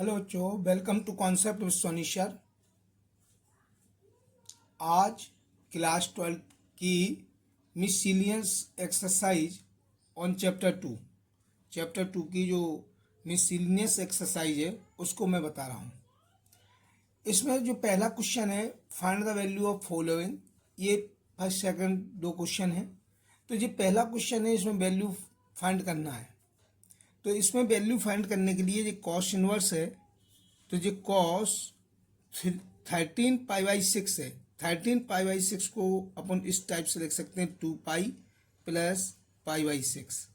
Hello बच्चों, welcome to concept with Soni sir. आज class 12 की मिससीलियस एक्सरसाइज ऑन चैप्टर 2 की जो मिससीलियस एक्सरसाइज है उसको मैं बता रहा हूँ। इसमें जो पहला क्वेश्चन है, find the value of following. ये फर्स्ट सेकंड दो क्वेश्चन है। तो ये पहला क्वेश्चन है, इसमें वैल्यू फाइंड करना है। तो इसमें वैल्यू फाइंड करने के लिए ये कॉस इनवर्स है। तो ये कॉस 13 पाई/6 है। 13 पाई/6 को अपन इस टाइप से लिख सकते हैं 2 पाई प्लस पाई/6,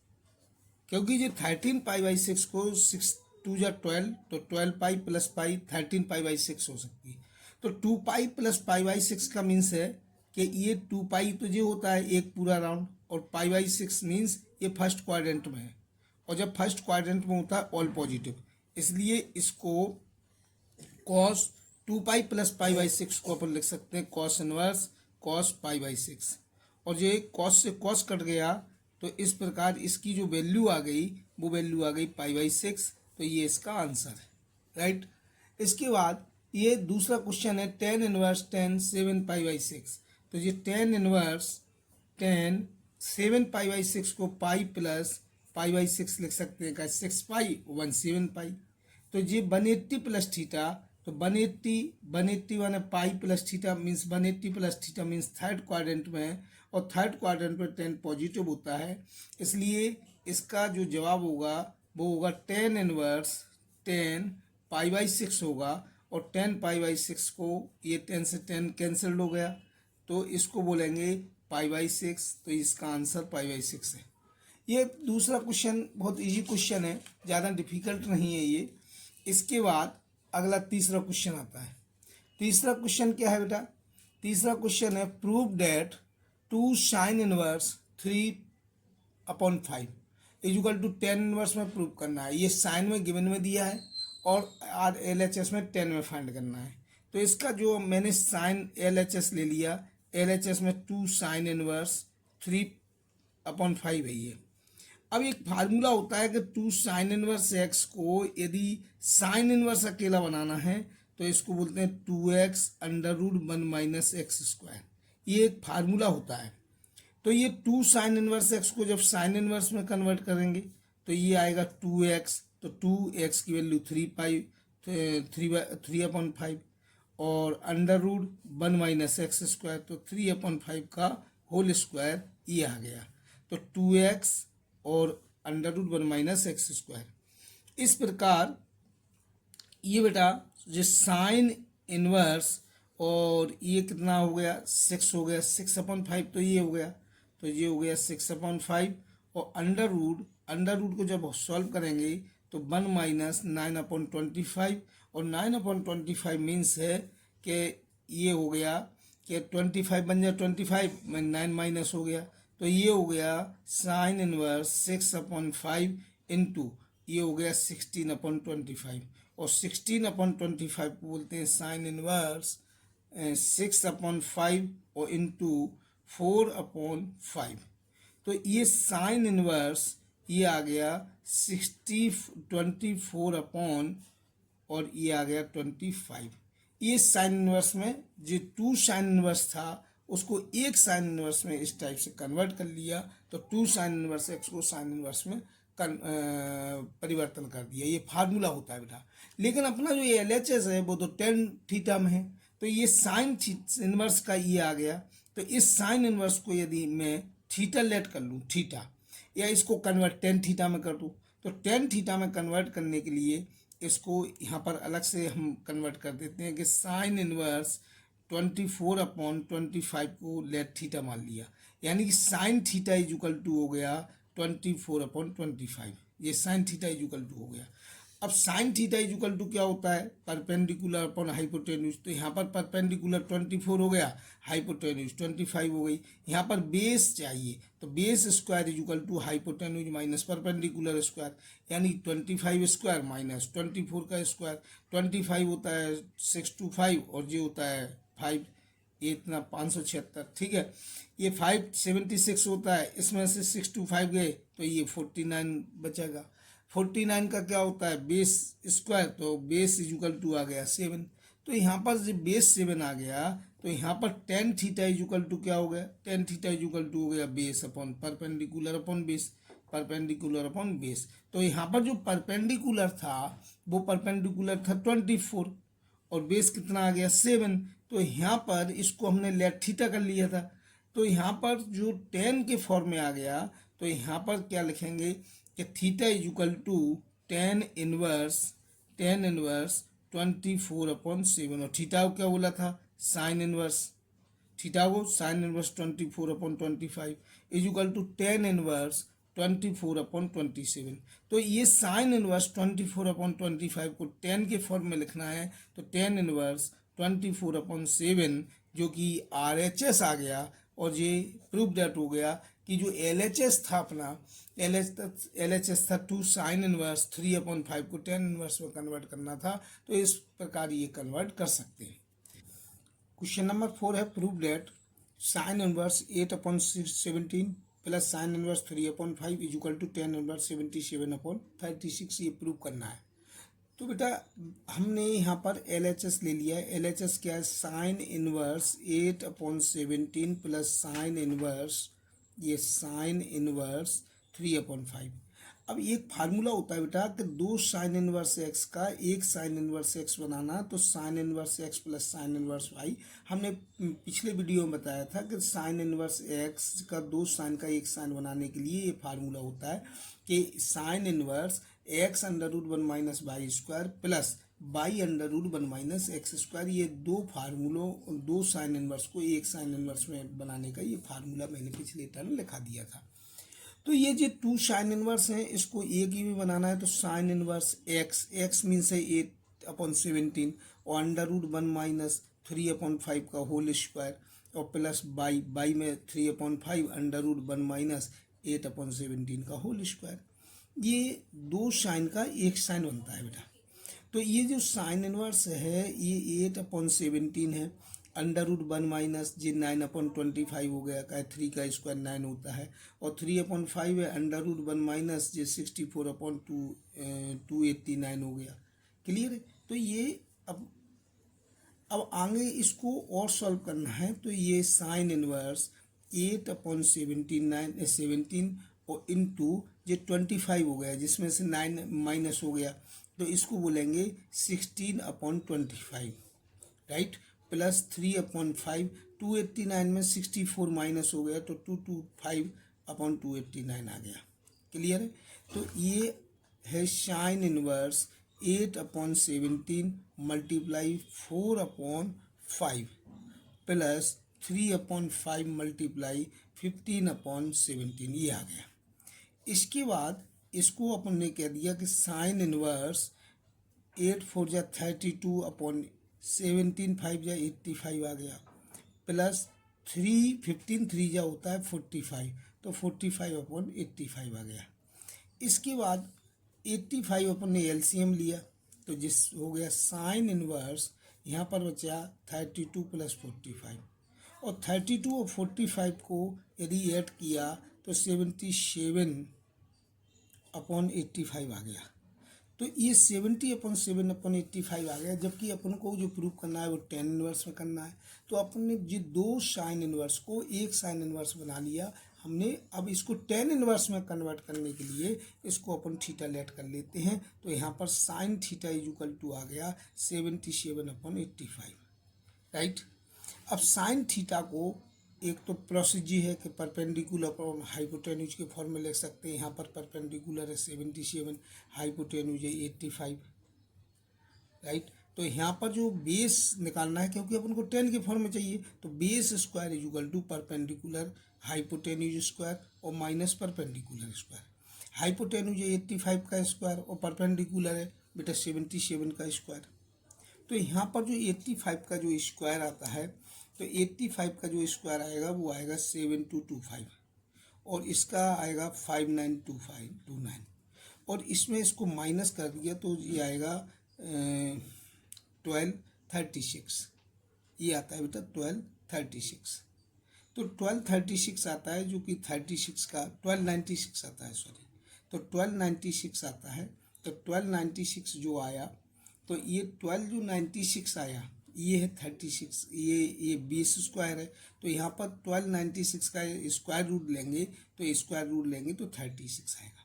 क्योंकि ये 13 पाई/6 को 6 2 12, तो 12 पाई प्लस पाई 13 पाई/6 हो सकती है। तो 2 पाई प्लस पाई/6 का मीन्स है कि ये 2 पाई तो ये होता है एक पूरा राउंड, और पाई/6 मीन्स ये फर्स्ट क्वाड्रेंट में है, और जब फर्स्ट क्वाड्रेंट में होता है ऑल पॉजिटिव, इसलिए इसको कॉस 2 पाई प्लस पाई/6 को अपन लिख सकते हैं कॉस इनवर्स कॉस पाई/6। और ये कॉस से कॉस कट गया, तो इस प्रकार इसकी जो वैल्यू आ गई वो वैल्यू आ गई पाई/6। तो ये इसका आंसर है, राइट। इसके बाद ये दूसरा क्वेश्चन है टेन इनवर्स 10 7 पाई/6। तो ये टेन इनवर्स 10 7 पाई/6 को पाई प्लस पाई/6 लिख सकते हैं का 6 पाई 17 पाई। तो ये 180 प्लस थीटा, तो 180 माने pi plus theta means 180 plus theta means third quadrant में है, और थर्ड क्वाड्रेंट में 10 पॉजिटिव होता है, इसलिए इसका जो जवाब होगा वो होगा 10 इनवर्स 10 पाई/6 होगा। और 10 पाई/6 को ये 10 से 10 कैंसल्ड हो गया, तो इसको बोलेंगे पाई/6। तो इसका आंसर पाई/6 है। ये दूसरा क्वेश्चन बहुत इजी क्वेश्चन है, ज़्यादा डिफिकल्ट नहीं है ये। इसके बाद अगला तीसरा क्वेश्चन आता है। तीसरा क्वेश्चन क्या है बेटा? तीसरा क्वेश्चन है prove that 2 sine inverse 3/5 equal to 10 inverse में प्रूव करना है। ये साइन में गिवन में दिया है और LHS में 10 में फाइंड करना है। तो इसका जो मैंने साइन LHS ले लिया, LHS में 2 साइन इनवर्स 3/5 है ये। अब एक फार्मूला होता है कि 2 साइन इनवर्स एक्स को यदि साइन इनवर्स अकेला बनाना है तो इसको बोलते हैं 2x √1 माइनस एक्स स्क्वायर। ये एक फार्मूला होता है। तो ये 2 साइन इनवर्स एक्स को जब साइन इनवर्स में कन्वर्ट करेंगे तो ये आएगा 2x। तो 2x की वैल्यू 3/5 और √1 माइनस एक्स स्क्वायर, तो 3/5 का होल स्क्वायर ये आ गया। तो 2x और √1 माइनस एक्स स्क्वायर। इस प्रकार ये बेटा जो साइन इनवर्स, और ये कितना हो गया 6 हो गया, 6/5 तो ये हो गया, तो ये हो गया 6/5। और अंडर रूट को जब सॉल्व करेंगे तो 1 माइनस 9/25, और 9/25 मीन्स है कि ये हो गया कि 25 बन जाए 25 में 9 माइनस हो गया, तो ये हो गया साइन इनवर्स 6/5 इंटू ये हो गया 16/25, और 16/25 को बोलते हैं साइन इनवर्स 6/5 और इंटू 4/5। तो ये साइन इनवर्स ये आ गया 24 और ये आ गया 25। ये साइन इनवर्स में जो 2 साइन इनवर्स था उसको एक साइन इनवर्स में इस टाइप से कन्वर्ट कर लिया, तो 2 साइन इनवर्स एक्स को साइन इनवर्स में परिवर्तन कर दिया। ये फार्मूला होता है बेटा। लेकिन अपना जो ये LHS है वो तो 10 थीटा में है, तो ये साइन इनवर्स का ये आ गया। तो इस साइन इनवर्स को यदि मैं थीटा लेट कर लूँ, थीटा, या इसको कन्वर्ट 10 थीटा में कर दूँ, तो 10 थीटा में कन्वर्ट करने के लिए इसको यहाँ पर अलग से हम कन्वर्ट कर देते हैं कि साइन इनवर्स 24/25 को लेट थीटा मान लिया, यानी कि साइन थीटा इक्वल टू हो गया 24/25। ये साइन थीटा इक्वल टू हो गया। अब साइन थीटा इक्वल टू क्या होता है? Perpendicular upon hypotenuse. तो यहाँ पर परपेंडिकुलर 24 हो गया, हाइपोटेन्यूज 25 हो गई। यहाँ पर बेस चाहिए, तो base square equal to hypotenuse minus perpendicular square, यानी 25 स्क्वायर माइनस 24 का स्क्वायर। 25 होता है 6 to 5 और ये होता है 5, ये इतना 576, ठीक है। ये 576 होता है, इसमें से 6 to 5 गए तो ये 49 बचेगा। 49 का क्या होता है बेस स्क्वायर, तो बेस इजुकल टू आ गया 7। तो यहाँ पर जब बेस 7 आ गया तो यहाँ पर टेन थीटा इजुकल टू क्या हो गया, टेन थीटा इजुकल टू हो गया base upon perpendicular upon base, perpendicular upon base. तो यहाँ पर जो परपेंडिकुलर था वो परपेंडिकुलर था 24 और बेस कितना आ गया 7। तो यहाँ पर इसको हमने लेट थीटा कर लिया था, तो यहाँ पर जो टेन के फॉर्म में आ गया तो यहाँ पर क्या लिखेंगे कि theta is equal to tan inverse 24/7। और थीटा को क्या बोला था साइन इनवर्स, थीटा को sine inverse 24/25 is equal to tan inverse 24/27। तो ये साइन इनवर्स 24/25 को टेन के फॉर्म में लिखना है, तो टेन इनवर्स 24/7 जो कि RHS आ गया। और ये प्रूफ डेट हो गया कि जो LHS था अपना LHS था 2 साइन इनवर्स 3/5 को टेन इनवर्स में कन्वर्ट करना था, तो इस प्रकार ये कन्वर्ट कर सकते हैं। क्वेश्चन नंबर 4 है proof that sine inverse 8/17 plus sine inverse 3/5 is equal to tan inverse 77/36। ये प्रूव करना है। तो बेटा हमने यहाँ पर LHS ले लिया है। LHS क्या है sine inverse 8/17 plus sine inverse, ये साइन इनवर्स 3/5। अब एक फार्मूला होता है बेटा कि दो साइन इनवर्स एक्स का एक साइन इनवर्स एक्स बनाना, तो sine inverse x plus sine inverse y. हमने पिछले वीडियो में बताया था कि साइन इनवर्स एक्स का दो साइन का एक साइन बनाने के लिए ये फार्मूला होता है कि sine inverse x under root 1 minus y square plus y under root 1 minus x square. ये दो फार्मूलों, दो साइन इनवर्स को एक साइन इनवर्स में बनाने का ये फार्मूला मैंने पिछले टर्म लिखा दिया था। तो ये जो टू साइन इनवर्स हैं इसको एक ही में बनाना है, तो sine inverse x, x means है 8/17 और अंडर रूट 1 माइनस 3/5 का होल स्क्वायर और प्लस बाई, बाई में 3/5 अंडर रूट 1 माइनस 8/17 का होल स्क्वायर। ये दो साइन का एक साइन बनता है बेटा। तो ये जो साइन इनवर्स है ये 8/17 है, अंडर रूट 1 माइनस जे 9/25 हो गया, का 3 का स्क्वायर 9 होता है, और 3/5 है अंडर रूट 1 माइनस जे 64/289 हो गया। क्लियर है। तो ये अब आगे इसको और सॉल्व करना है, तो ये साइन इनवर्स 8/17 और इंटू ये 25 हो गया जिसमें से 9 माइनस हो गया, तो इसको बोलेंगे 16/25 राइट, प्लस 3/5 289 में 64 माइनस हो गया तो 225/289 आ गया। क्लियर है। तो ये है sine inverse 8/17 multiply 4/5 plus 3/5 multiply 15/17, ये आ गया। इसके बाद इसको अपन ने कह दिया कि साइन इनवर्स 8×4 = 32/17 5 × 85 आ गया, प्लस 3 होता है 45, तो 45/85 आ गया। इसके बाद 85 अपन ने LCM लिया, तो जिस हो गया साइन इनवर्स, यहाँ पर बचा 32 + 45, और 32 और 45 को यदि ऐड किया तो 77/85 आ गया। तो ये 70/7/85 आ गया, जबकि अपन को जो प्रूव करना है वो टेन इनवर्स में करना है। तो अपन ने जो दो साइन इनवर्स को एक साइन इनवर्स बना लिया हमने। अब इसको टेन इनवर्स में कन्वर्ट करने के लिए इसको अपन थीटा लेट कर लेते हैं, तो यहाँ पर sine theta is equal to आ गया 77/85 राइट। अब साइन थीटा को एक तो प्रोसीजर है कि परपेंडिकुलर और हाइपोटेन्यूज के फॉर्म में लिख सकते हैं। यहाँ पर परपेंडिकुलर है 77, हाइपोटेन्यूज है 85 राइट। तो यहाँ पर जो बेस निकालना है, क्योंकि अपन को 10 के फॉर्म में चाहिए, तो base square is equal to perpendicular hypotenuse square और माइनस परपेंडिकुलर स्क्वायर। हाइपोटेन्यूज है 85 का स्क्वायर और परपेंडिकुलर है बेटा 77 का स्क्वायर। तो यहाँ पर जो 85 का जो स्क्वायर आता है, तो 85 का जो स्क्वायर आएगा वो आएगा 7225 और इसका आएगा 592529, और इसमें इसको माइनस कर दिया तो ये आएगा 1236, ये आता है बेटा 1236। तो 1236 आता है, जो कि 36 का 1296 आता है, सॉरी तो 1296 आता है। तो 1296 जो आया, तो ये 12 जो 96 आया ये है 36, ये 20 स्क्वायर है। तो यहाँ पर 1296 का स्क्वायर रूट लेंगे, तो स्क्वायर रूट लेंगे तो 36 आएगा।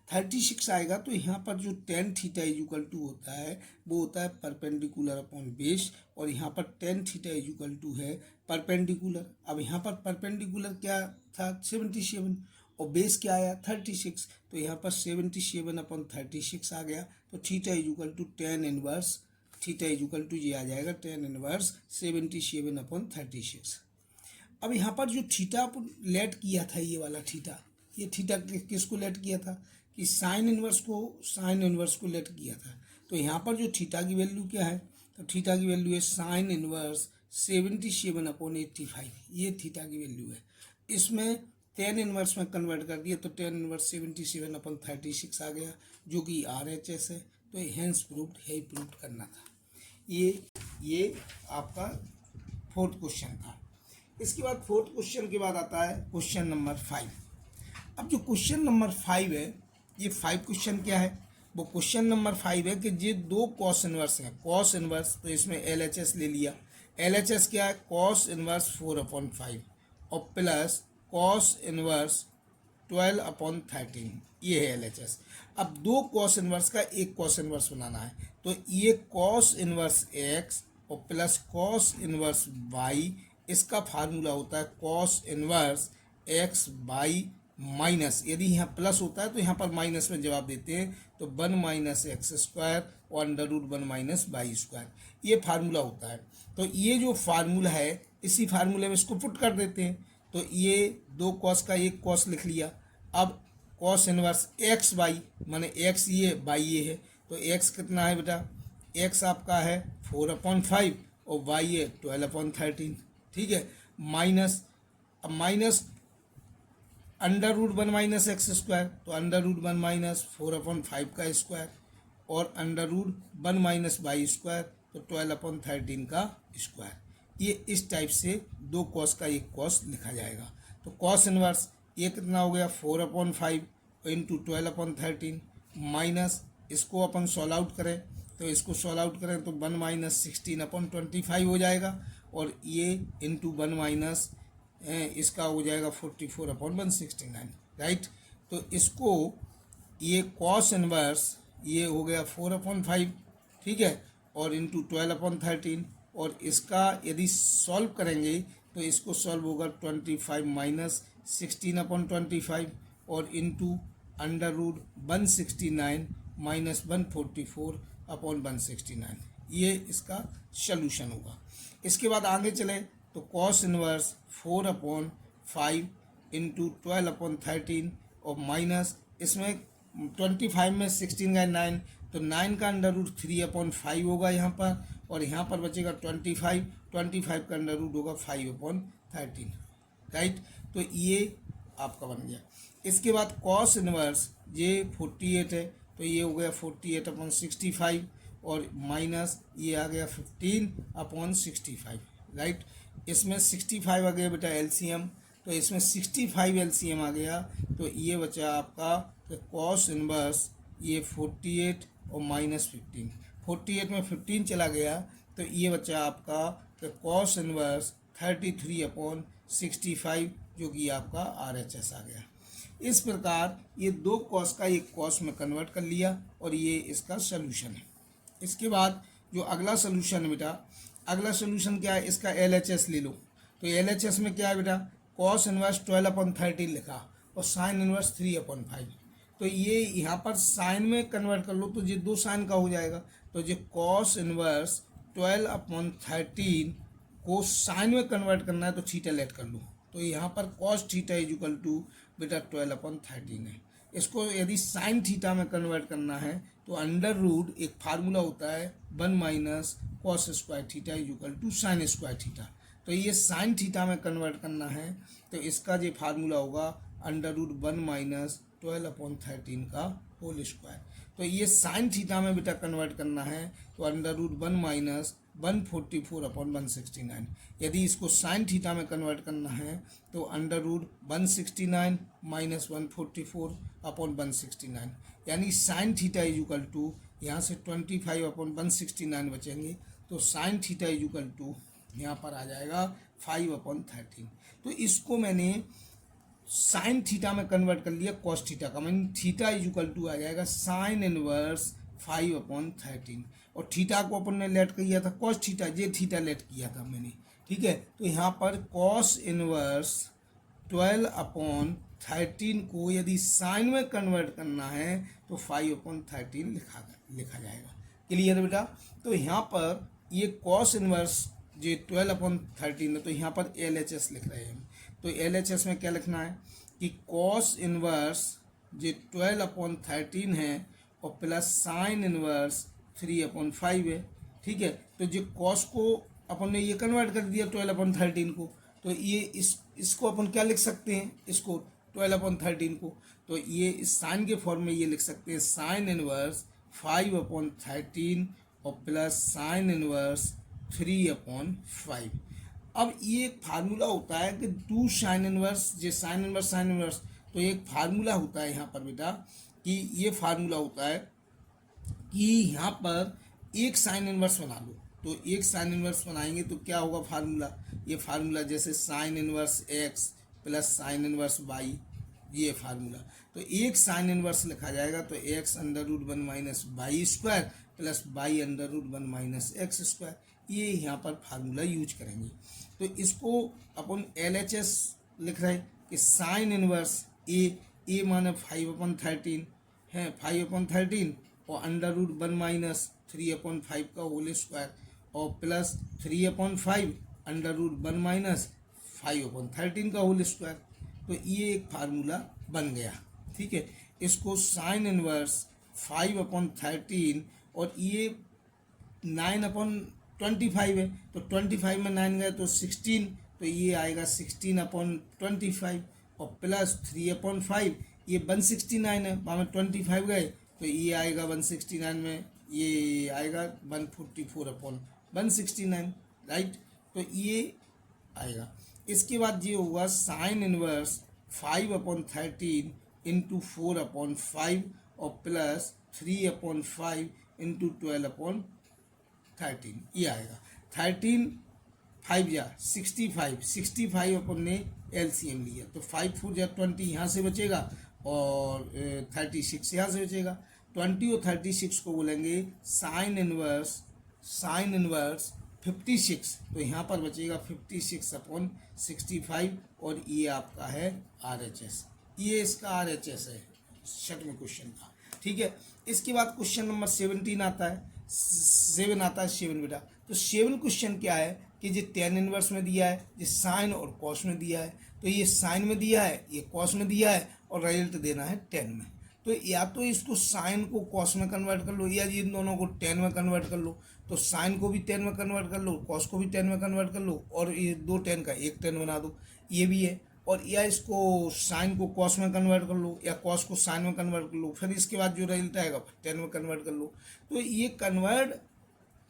36 आएगा। तो यहाँ पर जो टेन थीटा इक्वल टू होता है वो होता है परपेंडिकुलर अपॉन बेस, और यहाँ पर टेन थीटा इक्वल टू है परपेंडिकुलर। अब यहाँ पर परपेंडिकुलर क्या था 77, और बेस क्या आया 36, तो यहाँ पर 77 अपॉन 36 आ गया। तो theta equal to tan inverse, theta equal to ये आ जाएगा टेन इनवर्स 77 अपॉन 36। अब यहाँ पर जो थीटा लेट किया था, ये वाला थीटा, ये थीटा किसको लेट किया था कि साइन इनवर्स को लेट किया था। तो यहाँ पर जो थीटा की वैल्यू क्या है, तो थीटा की वैल्यू है साइन इनवर्स 77 अपॉन 85, ये थीटा की वैल्यू है। इसमें टेन इनवर्स में कन्वर्ट कर दिया, तो टेन इनवर्स 77 अपॉन 36 आ गया, जो कि RHS है। तो हेंस प्रूव्ड है, प्रूव करना था। ये आपका फोर्थ क्वेश्चन था। इसके बाद फोर्थ क्वेश्चन के बाद आता है क्वेश्चन नंबर 5। अब जो क्वेश्चन नंबर 5 है, ये 5 क्वेश्चन क्या है, वो क्वेश्चन नंबर 5 है कि ये दो कॉस इनवर्स हैं। कॉस इनवर्स, तो इसमें LHS ले लिया। LHS क्या है, कॉस इनवर्स 4/5 और प्लस कॉस इनवर्स 12/13, ये है LHS। अब दो कॉस इनवर्स का एक कॉस इनवर्स बनाना है, तो ये कॉस इनवर्स x और प्लस कॉस इनवर्स y, इसका फार्मूला होता है cos inverse x by minus, यदि यहाँ प्लस होता है तो यहाँ पर माइनस में जवाब देते हैं, तो 1 माइनस एक्स स्क्वायर और under root 1 minus y square, ये फार्मूला होता है। तो ये जो फार्मूला है, इसी फार्मूले में इसको पुट कर देते हैं। तो ये दो कॉस का एक कॉस लिख लिया। अब कॉस इनवर्स एक्स बाई, माने एक्स ये बाई ये है, तो एक्स कितना है बेटा, एक्स आपका है 4/5 और वाई है 12/13, ठीक है। माइनस, अब minus under root 1 minus x square, तो अंडर रूट 1 माइनस 4/5 का स्क्वायर और under root 1 minus y square, तो 12/13 का स्क्वायर। ये इस टाइप से दो कॉस का एक कॉस लिखा जाएगा। तो कॉस इनवर्स ये कितना हो गया 4/5 इंटू 12/13 माइनस, इसको अपन सॉल्व आउट करें, तो इसको सॉल्व आउट करें तो 1 माइनस 16/25 हो जाएगा, और ये इंटू 1 माइनस इसका हो जाएगा 44/169, राइट। तो इसको ये कॉस इनवर्स ये हो गया 4/5, ठीक है, और इंटू 12/13, और इसका यदि सॉल्व करेंगे तो इसको सॉल्व होगा 25 माइनस 16/25 और इंटू अंडर रूट 169 माइनस 144/169, ये इसका सलूशन होगा। इसके बाद आगे चलें तो कॉस इनवर्स 4/5 इंटू 12/13 और माइनस इसमें 25 में 16 का 9, तो 9 का अंडर रूट 3/5 होगा यहाँ पर, और यहाँ पर बचेगा 25 का अंडर रूट होगा 5/13, राइट। तो ये आपका बन गया। इसके बाद कॉस इनवर्स ये 48 है, तो ये हो गया 48/65 और माइनस ये आ गया 15/65, राइट। इसमें 65 आ गया बेटा LCM, तो इसमें 65 LCM आ गया, तो ये बचा आपका कॉस इनवर्स ये 48 और माइनस 15, 48 में 15 चला गया, तो ये बचा आपका कॉस इनवर्स 33/65, जो कि आपका RHS आ गया। इस प्रकार ये दो कॉस का एक कॉस में कन्वर्ट कर लिया, और ये इसका सलूशन है। इसके बाद जो अगला सलूशन है बेटा, अगला सलूशन क्या है, इसका LHS ले लो। तो LHS में क्या है बेटा, कॉस इनवर्स 12/13 लिखा और साइन इनवर्स 3/5, तो ये यहाँ पर साइन में कन्वर्ट कर लो, तो ये दो साइन का हो जाएगा। तो ये कॉस इनवर्स 12/13 को साइन में कन्वर्ट करना है, तो थीटा लेट कर लो, तो यहाँ पर कॉस थीटा इक्वल टू बेटा 12/13 है। इसको यदि साइन थीटा में कन्वर्ट करना है तो अंडर रूट एक फार्मूला होता है 1 minus cos square theta equal to sine square theta, तो ये साइन थीटा में कन्वर्ट करना है, तो इसका जो फार्मूला होगा अंडर रूट 1 माइनस 12/13 का होल स्क्वायर। तो ये साइन थीटा में बेटा कन्वर्ट करना है तो अंडर रूट 1 माइनस 144 अपॉन 169। यदि इसको साइन थीटा में कन्वर्ट करना है तो अंडर रूट 169 माइनस 144 अपॉन 169, यानी sine theta is equal to यहाँ से 25 अपॉन 169 बचेंगे, तो sine theta is equal to यहाँ पर आ जाएगा 5 अपॉन 13। तो इसको मैंने साइन थीटा में कन्वर्ट कर लिया कॉस थीटा का, मैंने थीटा इज इक्वल टू आ जाएगा साइन इनवर्स 5 अपॉन 13, और थीटा को अपन ने लेट किया था कॉस थीटा, ये थीटा लेट किया था मैंने, ठीक है। तो यहाँ पर कॉस इनवर्स 12 अपॉन 13 को यदि साइन में कन्वर्ट करना है तो 5 अपॉन 13 लिखा जाएगा। क्लियर बेटा। तो यहाँ पर ये कॉस इनवर्स जो 12 अपॉन 13 है, तो यहाँ पर LHS लिख रहे हैं। तो LHS में क्या लिखना है कि कॉस इनवर्स जो 12 अपॉन 13 है और प्लस साइन इनवर्स 3 अपॉन 5 है, ठीक है। तो जो कॉस को अपन ने ये कन्वर्ट कर दिया 12 अपॉन 13 को, तो ये इसको अपन क्या लिख सकते हैं, इसको 12 अपॉन 13 को, तो ये इस साइन के फॉर्म में ये लिख सकते हैं साइन इनवर्स 5 अपॉन 13 और प्लस साइन इनवर्स 3 अपॉन 5। अब ये एक फार्मूला होता है कि 2 साइन इनवर्स जे साइन इनवर्स, तो एक फार्मूला होता है यहाँ पर बेटा कि ये फार्मूला होता है कि यहाँ पर एक साइन इनवर्स बना लो, तो एक साइन इनवर्स बनाएंगे तो क्या होगा फार्मूला, ये फार्मूला जैसे sine inverse x plus sine inverse y, ये फार्मूला। तो एक साइन इनवर्स लिखा जाएगा तो x under root 1 minus y square plus y under root 1 minus x square, ये यहाँ पर फार्मूला यूज करेंगे। तो इसको अपन LHS लिख रहे हैं कि साइन इनवर्स ए माने 5 अपॉन 13 है, 5 अपॉन 13 और अंडर रूट 1 माइनस 3 अपॉन 5 का होल स्क्वायर और plus 3 upon 5 under root 1 minus 5 upon 13 का होल स्क्वायर। तो ये एक फार्मूला बन गया, ठीक है। इसको साइन इनवर्स 5 अपॉन 13 और ये 9 अपॉन 25 है, तो 25 में 9 गए तो 16, तो ये आएगा 16 अपॉन 25 और प्लस 3 अपॉन 5, ये 169 है, वहाँ में 25 गए तो ये आएगा 169 में, ये आएगा 144 अपॉन 169, राइट। तो ये आएगा। इसके बाद ये होगा sine inverse 5 upon 13 into 4 upon 5 और प्लस 3 अपॉन 5 इंटू 12 अपॉन 13, ये आएगा 13 5 या 65 अपन ने LCM लिया, तो 5 4 या 20 यहाँ से बचेगा और 36 यहाँ से बचेगा। 20 और 36 को बोलेंगे साइन इनवर्स 56, तो यहाँ पर बचेगा 56 अपॉन 65 और ये आपका है RHS, ये इसका RHS है 6वें क्वेश्चन का, ठीक है। इसके बाद क्वेश्चन नंबर 7 आता है 7 बेटा। तो 7 क्वेश्चन क्या है कि ये tan इनवर्स में दिया है, ये साइन और कॉस में दिया है, तो ये साइन में दिया है, ये कॉस में दिया है और रिजल्ट देना है tan में। तो या तो इसको साइन को कॉस में कन्वर्ट कर लो या इन दोनों को tan में कन्वर्ट कर लो, तो साइन को भी tan में कन्वर्ट कर लो, कॉस को भी tan में कन्वर्ट कर लो और ये 2 tan का 1 tan बना दो, ये भी है। और या इसको साइन को कॉस में कन्वर्ट कर लो या कॉस को साइन में कन्वर्ट कर लो, फिर इसके बाद जो रिजल्ट आएगा tan में कन्वर्ट कर लो। तो ये कन्वर्ट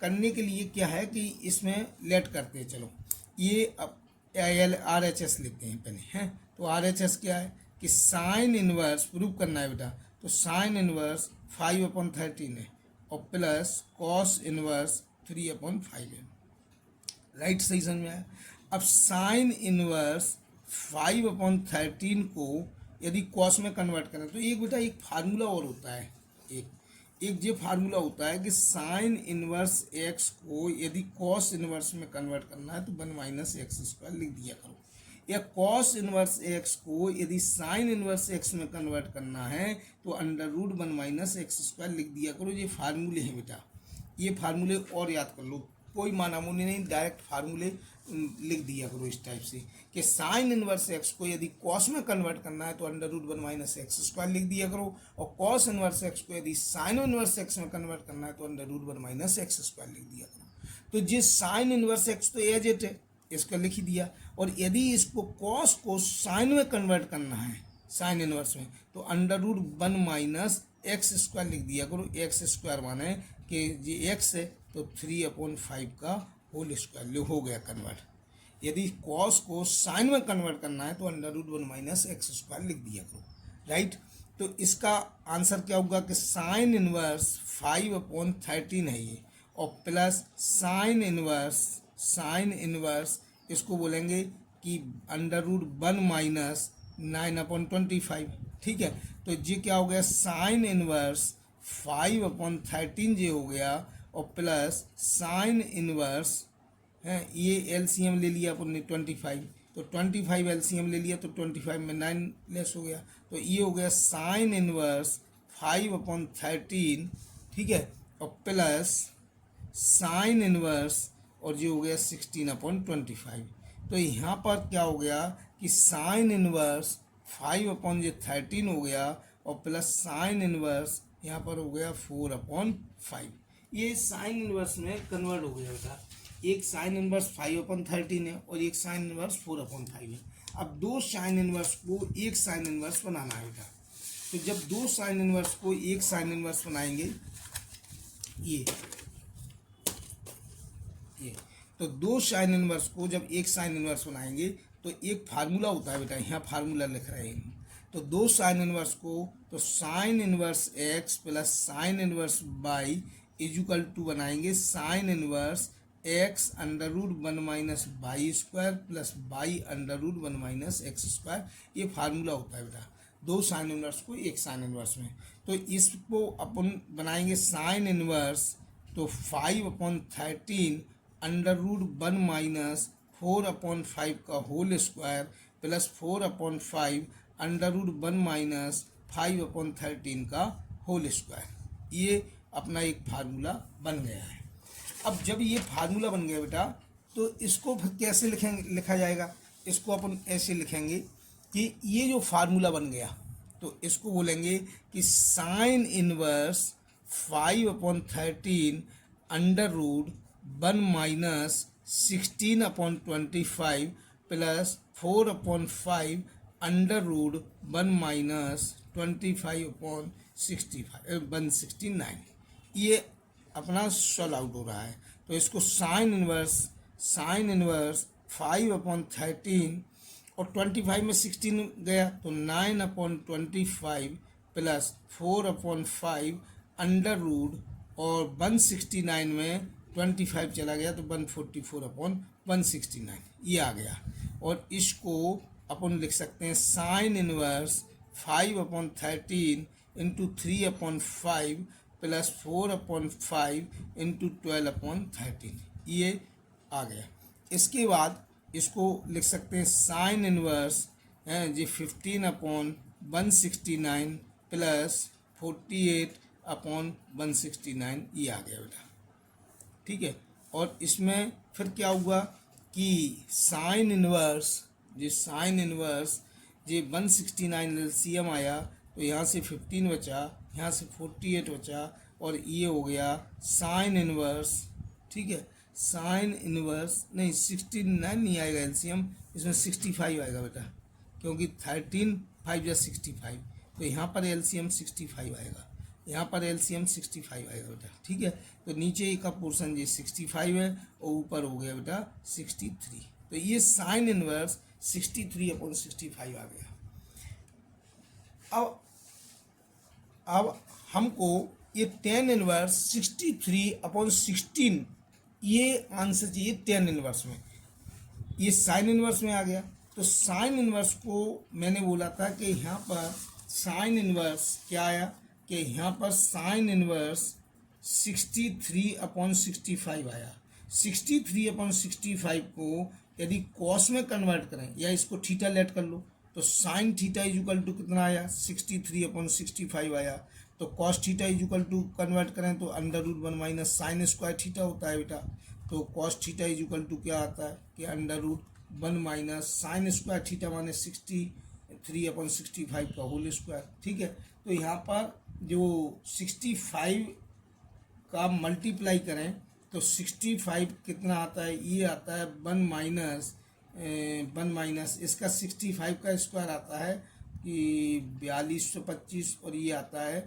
करने के लिए क्या है कि इसमें लेट करते हैं, चलो ये अब RHS लेते हैं पहले, हैं। तो RHS क्या है कि साइन इनवर्स प्रूव करना है बेटा, तो साइन इनवर्स 5 अपॉन 13 है और प्लस कॉस इनवर्स 3 अपॉन 5 है, राइट, सही समझ में आया। अब साइन इनवर्स 5 अपॉन 13 को यदि कॉस में कन्वर्ट करें तो एक बेटा एक फार्मूला और होता है, एक ये फार्मूला होता है कि साइन इनवर्स एक्स को यदि कॉस इनवर्स में कन्वर्ट करना है तो 1 माइनस एक्स स्क्वायर लिख दिया करो, या कॉस इनवर्स एक्स को यदि साइन इनवर्स एक्स में कन्वर्ट करना है तो under root 1 minus x square लिख दिया करो। ये फार्मूले हैं बेटा, ये फार्मूले और याद कर लो, कोई मानामुनी नहीं, डायरेक्ट फार्मूले लिख दिया करो इस टाइप से कि साइन इनवर्स एक्स को यदि कॉस में कन्वर्ट करना है तो under root 1 minus x square लिख दिया करो, और कॉस इनवर्स एक्स को यदि साइन इनवर्स एक्स में कन्वर्ट करना है तो under root 1 minus x square लिख दिया करो। तो ये साइन इनवर्स एक्स तो एज इट है, इसका लिख ही दिया, और यदि इसको कॉस को साइन में कन्वर्ट करना है साइन इनवर्स में तो under root 1 minus x square लिख दिया करो। एक्स स्क्वायर माने कि ये एक्स है तो 3/5 का होल स्क्वायर हो गया कन्वर्ट। यदि कॉस को साइन में कन्वर्ट करना है तो √1 - एक्स स्क्वायर लिख दिया करो, राइट। तो इसका आंसर क्या होगा कि साइन इनवर्स 5/13 है ये, और प्लस साइन इनवर्स इसको बोलेंगे कि √1 - 9/25, ठीक है। तो ये क्या हो गया, साइन इनवर्स 5/13 ये हो गया, और प्लस साइन इनवर्स है, ये एलसीएम ले लिया अपन ने 25, तो 25 एलसीएम ले लिया तो 25 में 9 लेस हो गया, तो ये हो गया साइन इनवर्स 5/13, ठीक है, और प्लस साइन इनवर्स, और ये हो गया 16/25। तो यहाँ पर क्या हो गया कि साइन इनवर्स 5/13 हो गया, और प्लस साइन इनवर्स यहाँ पर हो गया 4/5। ये साइन इनवर्स में कन्वर्ट हो गया बेटा। एक साइन इनवर्स 5/13 है और एक साइन इनवर्स 4/5 है। अब दो साइन इनवर्स को एक साइन इनवर्स बनाना है बेटा। तो जब दो साइन इनवर्स को एक साइन इनवर्स बनाएंगे, ये तो दो साइन इनवर्स को जब एक साइन इनवर्स बनाएंगे तो एक फार्मूला होता है बेटा, यहाँ फार्मूला लिख रहे हैं। तो दो साइन इनवर्स को तो sine inverse x plus sine inverse y equal to बनाएंगे sine inverse x √1 - y square plus y √1 - x square. ये फार्मूला होता है बेटा दो साइन इनवर्स को एक साइन इनवर्स में। तो इसको अपन बनाएंगे साइन इनवर्स, तो 5/13 √1 - 4/5 का होल स्क्वायर प्लस 4/5 √1 - 5/13 का होल स्क्वायर। ये अपना एक फार्मूला बन गया है। अब जब ये फार्मूला बन गया बेटा, तो इसको फिर कैसे लिखा जाएगा, इसको अपन ऐसे लिखेंगे कि ये जो फार्मूला बन गया तो इसको बोलेंगे कि साइन इनवर्स 5/13 √1 - 16/25 प्लस 4/5 √1 - 25/169। ये अपना सॉल्व आउट हो रहा है। तो इसको साइन इनवर्स 5/13 और 25 में 16 गया तो 9/25 प्लस 4/5 √ और 169 में 25 चला गया तो 144/169 ये आ गया। और इसको अपन लिख सकते हैं sine inverse 5/13 into 3/5 plus 4/5 into 12/13 ये आ गया। इसके बाद इसको लिख सकते हैं साइन इनवर्स है जी 15/169 प्लस 48/169 ये आ गया बेटा, ठीक है। और इसमें फिर क्या हुआ कि साइन इनवर्स जी 169 एलसीएम आया तो यहाँ से 15 बचा, यहाँ से 48 बचा, और ये हो गया साइन इनवर्स, ठीक है। साइन इनवर्स नहीं 69 नहीं आएगा एलसीएम, इसमें 65 आएगा बेटा, क्योंकि 13 5 या 65, तो यहाँ पर एलसीएम 65 आएगा, यहाँ पर एलसीएम 65 आएगा बेटा, ठीक है। तो नीचे का पोर्शन ये 65 है और ऊपर हो गया बेटा 63। तो ये साइन इनवर्स 63/65 आ गया। अब हमको ये टेन इनवर्स 63/16 ये आंसर चाहिए टेन इनवर्स में। ये साइन इनवर्स में आ गया। तो साइन इनवर्स को मैंने बोला था कि यहाँ पर साइन इनवर्स क्या आया कि यहाँ पर साइन इनवर्स 63/65 आया। 63/65 को यदि कॉस में कन्वर्ट करें या इसको थीटा लेट कर लो तो साइन थीटा इजुकल टू कितना आया 63/65 आया। तो cos theta equal to convert करें तो √1 - साइन स्क्वायर थीटा होता है बेटा। तो कॉस थीटा इजुकल टू क्या आता है कि √1 - साइन स्क्वायर थीटा माने 63/65 का होल स्क्वायर, ठीक है। तो यहाँ पर जो 65 का मल्टीप्लाई करें तो 65 कितना आता है, ये आता है 1 माइनस इसका 65 का स्क्वायर आता है कि 4225 और ये आता है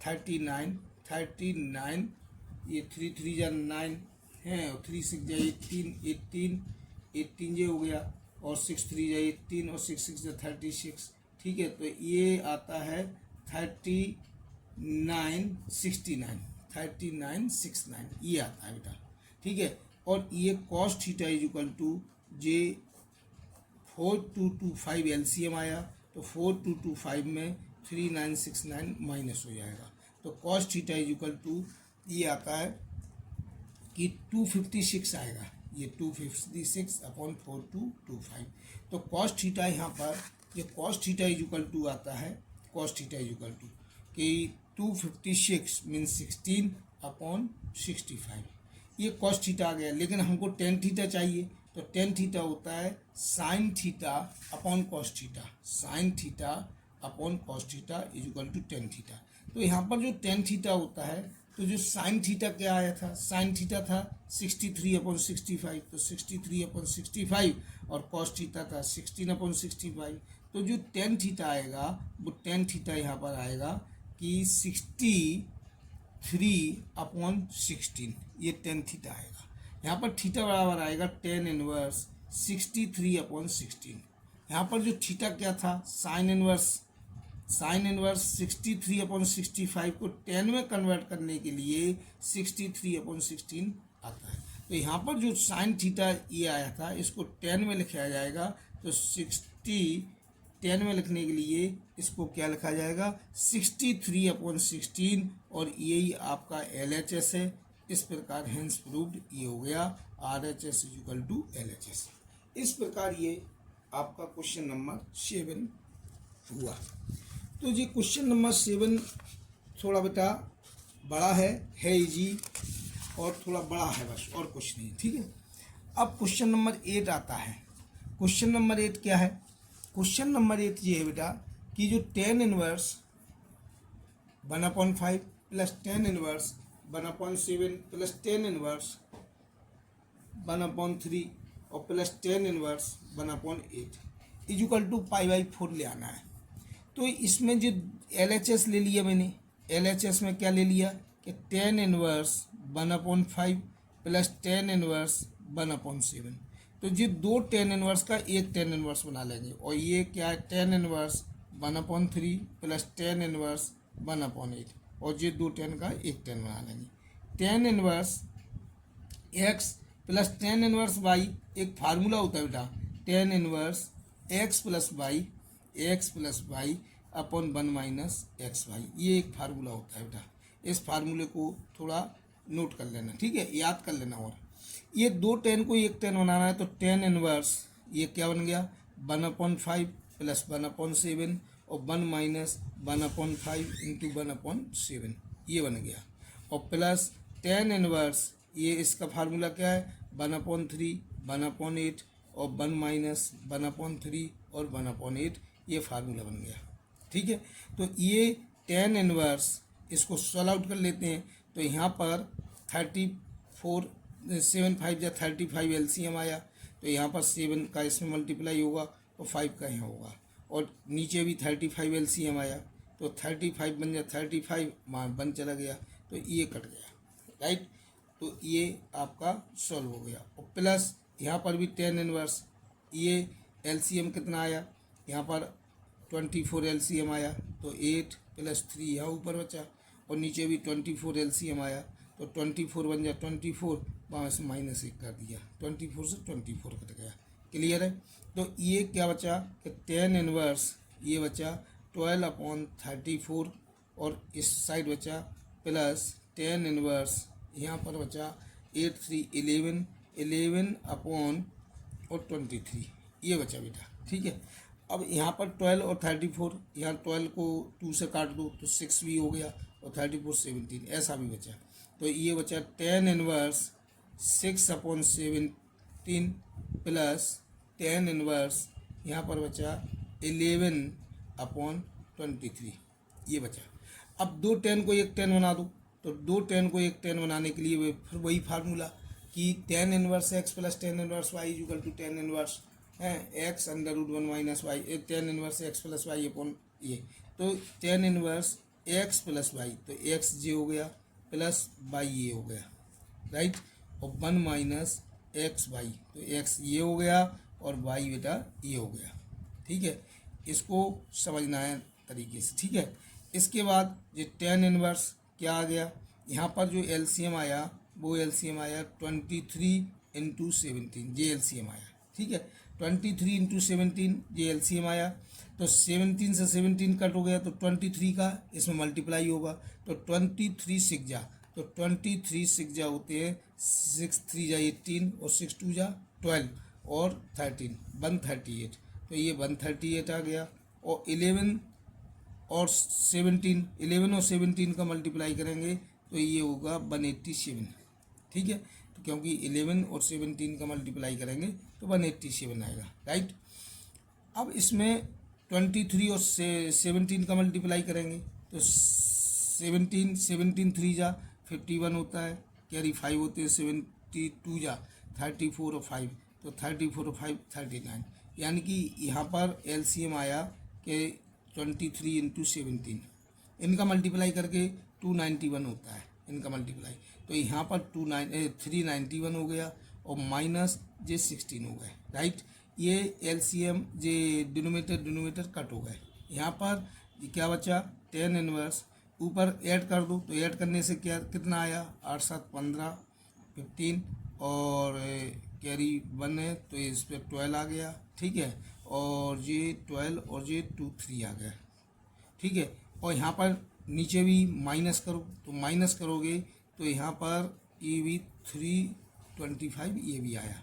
39, ये 3 3 जा 9 है, और 3 6 जा 18 ये हो गया, और 6 3 जा 18 और 6 6 जा 36। ठीक है, तो ये आता है 3969 ये आता है बेटा। ठीक है, और ये cos theta is equal to जे 4225 एलसीएम आया, तो 4225 में 3969 माइनस हो जाएगा, तो cos theta is equal to ये आता है कि 256 आएगा, ये 256 अपॉन 4225। तो कॉस थीटा यहाँ पर ये cos theta is equal to आता है, cos theta is equal to कि 256 मीन्स 16 अपॉन 65, ये कॉस थीटा आ गया। लेकिन हमको टेन थीटा चाहिए, तो टेन थीटा होता है sine theta upon cos theta, sine theta upon cos theta is equal to tan theta. तो यहाँ पर जो टेन थीटा होता है, तो जो साइन थीटा क्या आया था, साइन थीटा था 63 अपॉन 65, तो 63 अपॉन 65, और कॉस थीटा था 16 अपॉन 65। तो जो टेन थीटा आएगा वो टेन थीटा यहाँ पर आएगा कि 63 अपॉन 16, ये टेन थीटा आएगा। यहाँ पर थीटा बराबर आएगा टेन इनवर्स 63 अपॉन 16। यहाँ पर जो थीटा क्या था, साइन इनवर्स 63 अपॉन 65 को 10 में कन्वर्ट करने के लिए 63 अपॉन 16 आता है। तो यहाँ पर जो साइन थीटा ये आया था, इसको 10 में लिखा जाएगा, तो 10 में लिखने के लिए इसको क्या लिखा जाएगा, 63 अपॉन 16, और यही आपका LHS है। इस प्रकार हेंस प्रूव्ड ये हो गया RHS is equal to LHS। इस प्रकार ये आपका क्वेश्चन नंबर 7 हुआ। तो ये क्वेश्चन नंबर 7 थोड़ा बेटा बड़ा है इजी, और थोड़ा बड़ा है बस, और कुछ नहीं। ठीक है, अब क्वेश्चन नंबर 8 आता है। क्वेश्चन नंबर 8 क्या है, क्वेश्चन नंबर 8 ये है बेटा कि जो tan inverse 1/5 plus tan inverse 1/7 plus tan inverse 1/3 और plus tan inverse 1/8 is equal to π/4 ले आना है। तो इसमें जो LHS ले लिया मैंने, LHS में क्या ले लिया कि tan inverse 1/5 plus tan inverse 1/7। तो ये दो टेन इनवर्स का एक टेन इनवर्स बना लेंगे, और ये क्या है ten inverse 1/3 plus tan inverse 1/8, और ये दो टेन का एक टेन बना लेंगे। Tan inverse x plus tan inverse y, एक फार्मूला होता है बेटा, tan inverse x plus y upon 1 minus x y, ये एक फार्मूला होता है बेटा। इस फार्मूले को थोड़ा नोट कर लेना, ठीक है, याद कर लेना। और ये दो टेन को एक टेन बनाना है, तो टेन इनवर्स ये क्या बन गया 1/5 प्लस 1/7 और 1 माइनस 1/5 इंटू 1/7, ये बन गया। और प्लस टेन इनवर्स ये इसका फार्मूला क्या है 1/3 1/8 और 1 माइनस 1/3 और 1/8, ये फार्मूला बन गया। ठीक है, तो ये टेन इनवर्स इसको सॉल्व आउट कर लेते हैं। तो यहाँ पर 34 7 5 या 35 LCM आया, तो यहाँ पर 7 का इसमें मल्टीप्लाई होगा और 5 का यहाँ होगा, और नीचे भी 35 LCM आया, तो 35 बन गया 35, वहाँ 1 चला गया, तो ये कट गया, राइट। तो ये आपका सॉल्व हो गया। और प्लस यहाँ पर भी टेन इनवर्स, ये LCM कितना आया, यहाँ पर 24 LCM आया, तो 8 प्लस 3 यहाँ ऊपर बचा, और नीचे भी 24 LCM आया, तो 24 बन गया 24, वहाँ से माइनस 1 कर दिया, 24 से 24 कट गया। क्लियर है। तो ये क्या बचा कि टेन इनवर्स ये बचा 12/34, और इस साइड बचा प्लस टेन इनवर्स यहाँ पर बचा 8 3 11 अपॉन और 23, ये बचा बेटा। ठीक है, अब यहाँ पर 12 और 34, यहाँ 12 को 2 से काट दो तो 6 भी हो गया, और 34 17, ऐसा भी बचा। तो ये बचा tan inverse 6/17 plus tan inverse यहाँ पर बचा 11/23, ये बचा। अब दो टेन को एक टेन बना दो, तो दो टेन को एक टेन बनाने के लिए फिर वही फार्मूला कि tan inverse x plus tan inverse y equal to tan inverse है x under root 1 minus y, tan inverse x plus y upon ये। तो tan inverse x plus y, तो एक्स जे हो गया प्लस वाई ये हो गया, राइट। और 1 माइनस एक्स वाई, तो एक्स ये हो गया और वाई बेटा ये हो गया, ठीक है। इसको समझना है तरीके से, ठीक है। इसके बाद ये टेन इनवर्स क्या आ गया, यहाँ पर जो एलसीएम आया वो एलसीएम आया 23 इंटू 17, ये एलसीएम आया, ठीक है। 23 इंटू 17 ये एलसीएम आया, तो 17 से 17 कट हो गया तो 23 का इसमें मल्टीप्लाई होगा, तो 23 सिक्स जा, तो 23 सिक्स जा होते हैं 6 3 जा 18 और 6 2 जा 12 और 13 138, तो ये 138 आ गया। और 11 और 17, 11 और 17 का मल्टीप्लाई करेंगे तो ये होगा 187, ठीक है। तो क्योंकि 11 और 17 का मल्टीप्लाई करेंगे तो 187 आएगा, राइट। अब इसमें 23 और 17 का मल्टीप्लाई करेंगे तो 17 3 जा 51 होता है, कैरी 5 होते हैं, 72 जा 34 और 5, तो 34 और 5 39, यानी कि यहाँ पर एलसीएम आया कि 23 इंटू 17, इनका मल्टीप्लाई करके 291 होता है इनका मल्टीप्लाई, तो यहाँ पर 391 हो गया और माइनस जे 16 हो गए, राइट। ये एलसीएम जे डिनोमिनेटर कट हो गए, यहाँ पर क्या बचा 10 इनवर्स, ऊपर ऐड कर दो, तो ऐड करने से क्या कितना आया 8 7 15 15 और कैरी 1 है तो इस पर 12 आ गया, ठीक है। और ये 12 और ये 2 3 आ गया, ठीक है। और यहाँ पर नीचे भी माइनस करो, तो माइनस करोगे तो यहाँ पर ये भी 325 ये भी आया,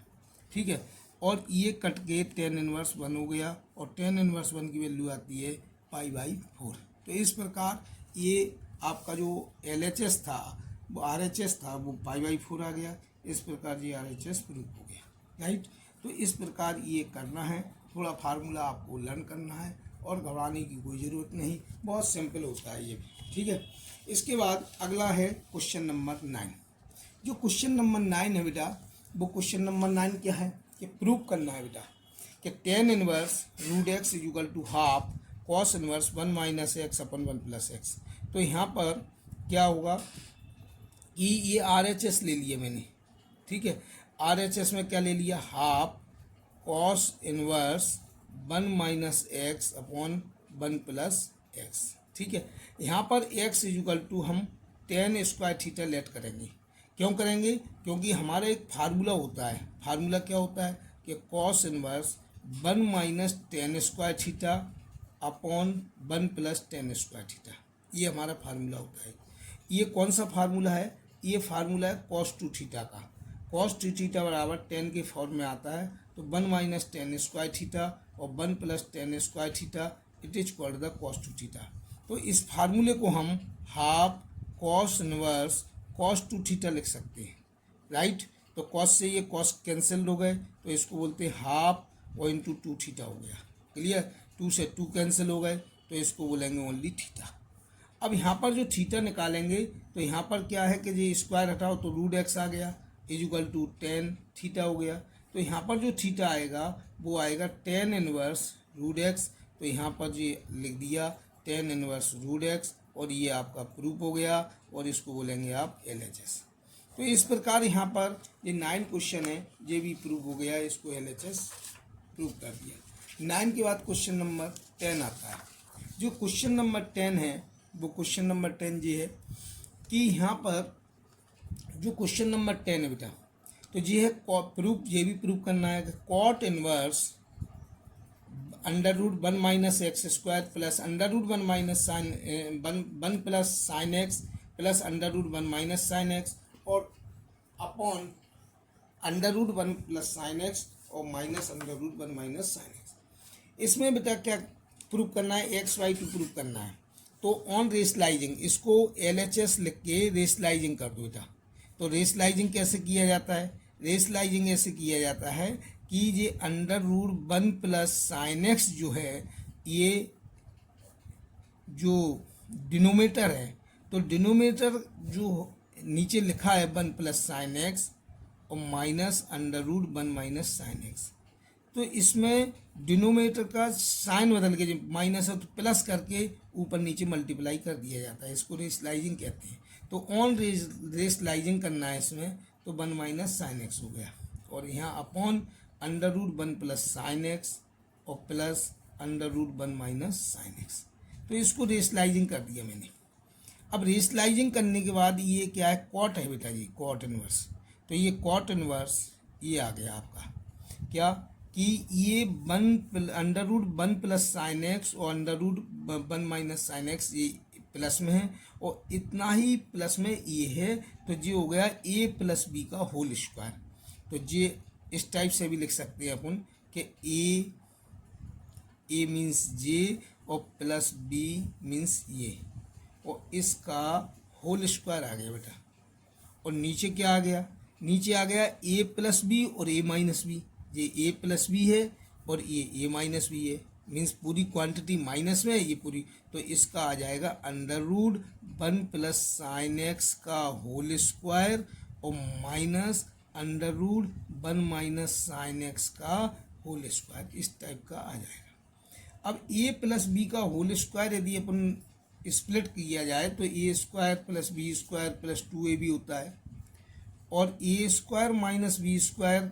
ठीक है। और ये कट के 10 इनवर्स 1 हो गया और 10 इनवर्स 1 की वैल्यू आती है π/4। तो इस प्रकार ये आपका जो LHS था वो RHS था वो π/4 आ गया, इस प्रकार ये RHS प्रूफ हो गया, राइट। तो इस प्रकार ये करना है, थोड़ा फार्मूला आपको लर्न करना है और घबराने की कोई ज़रूरत नहीं, बहुत सिंपल होता है ये भी, ठीक है। इसके बाद अगला है क्वेश्चन नंबर 9। जो क्वेश्चन नंबर 9 है बेटा, वो क्वेश्चन नंबर 9 क्या है कि प्रूव करना है बेटा कि 10 inverse root x is equal to half cos inverse 1 minus x upon 1 plus x. तो यहाँ पर क्या होगा कि ये RHS ले लिया मैंने, ठीक है। RHS में क्या ले लिया half cos inverse 1 minus x upon 1 plus x, ठीक है। यहाँ पर एक्स इज इक्वल टू हम 10 स्क्वायर थीटा लेट करेंगे, क्यों करेंगे, क्योंकि हमारा एक फार्मूला होता है, फार्मूला क्या होता है कि cos inverse 1 minus 10 square theta upon 1 plus 10 square theta, ये हमारा फार्मूला होता है। ये कौन सा फार्मूला है, ये फार्मूला है कॉस 2 थीटा का, कॉस 2 थीटा बराबर 10 के फॉर्म में आता है, तो 1 माइनस 10 स्क्वायर थीटा और 1 plus 10 square theta it is called the cos 2 theta. तो इस फार्मूले को हम half cos inverse cos 2 theta लिख सकते हैं, राइट। तो कॉस से ये कॉस कैंसिल हो गए तो इसको बोलते हैं हाफ और इंटू 2 थीटा हो गया, क्लियर। 2 से 2 कैंसिल हो गए तो इसको बोलेंगे ओनली थीटा। अब यहाँ पर जो थीटा निकालेंगे तो यहाँ पर क्या है कि ये स्क्वायर हटाओ तो रूट एक्स आ गया इज इक्वल टू 10 थीटा हो गया। तो यहाँ पर जो थीटा आएगा वो आएगा 10 इनवर्स रूट एक्स, तो यहाँ पर ये लिख दिया 10 इनवर्स रूट एक्स और ये आपका प्रूफ हो गया और इसको बोलेंगे आप LHS। तो इस प्रकार यहाँ पर ये 9 क्वेश्चन है ये भी प्रूफ हो गया, इसको LHS प्रूफ कर दिया। 9 के बाद क्वेश्चन नंबर 10 आता है। जो क्वेश्चन नंबर 10 है वो क्वेश्चन नंबर 10 ये है कि यहाँ पर जो क्वेश्चन नंबर 10 है बेटा, तो ये है प्रूफ, ये भी प्रूफ करना है कि cot inverse under root 1 minus x square plus under root 1 minus sine 1 plus sine x plus under root 1 minus sine x और upon under root 1 plus sine x और minus under root 1 minus sine x. इसमें बेटा क्या proof करना है, XY2 proof करना है। तो ऑन रेशलाइजिंग इसको LHS लिख के रेशलाइजिंग कर दो बेटा। तो रेशलाइजिंग कैसे किया जाता है, रेशलाइजिंग ऐसे किया जाता है कि ये under root 1 plus sine x जो है ये जो डिनोमिनेटर है, तो डिनोमिनेटर जो नीचे लिखा है 1 प्लस साइन एक्स और minus under root 1 minus sine x, तो इसमें डिनोमिनेटर का साइन बदल के, जब माइनस है तो प्लस करके ऊपर नीचे मल्टीप्लाई कर दिया जाता है, इसको रेशलाइजिंग कहते हैं। तो ऑन रेशलाइजिंग करना है इसमें, तो 1 माइनस साइन एक्स हो गया, और यहाँ upon under root 1 plus sine x और plus under root 1 minus sine x. तो इसको रेशलाइजिंग कर दिया मैंने। अब रेशलाइजिंग करने के बाद ये क्या है, कॉट है बेटा जी, कॉट इनवर्स। तो ये कॉट इनवर्स ये आ गया आपका क्या, कि ये under root 1 plus sine x और under root 1 minus sine x ये प्लस में है, और इतना ही प्लस में ये है, तो ये हो गया ए प्लस बी का होल स्क्वायर। तो ये इस टाइप से भी लिख सकते हैं अपन कि ए मीन्स जे और प्लस बी मीन्स ये, और इसका होल स्क्वायर आ गया बेटा। और नीचे क्या आ गया, नीचे आ गया ए प्लस बी और ए माइनस बी। ये ए प्लस बी है और ये ए माइनस बी है, मीन्स पूरी क्वांटिटी माइनस में है ये पूरी, तो इसका आ जाएगा under root 1 plus sine x का होल स्क्वायर और minus under root 1 minus sine x का होल स्क्वायर, इस टाइप का आ जाएगा। अब ए प्लस बी का होल स्क्वायर यदि अपन स्प्लिट किया जाए तो A square plus B square plus 2ab होता है, और A square minus B square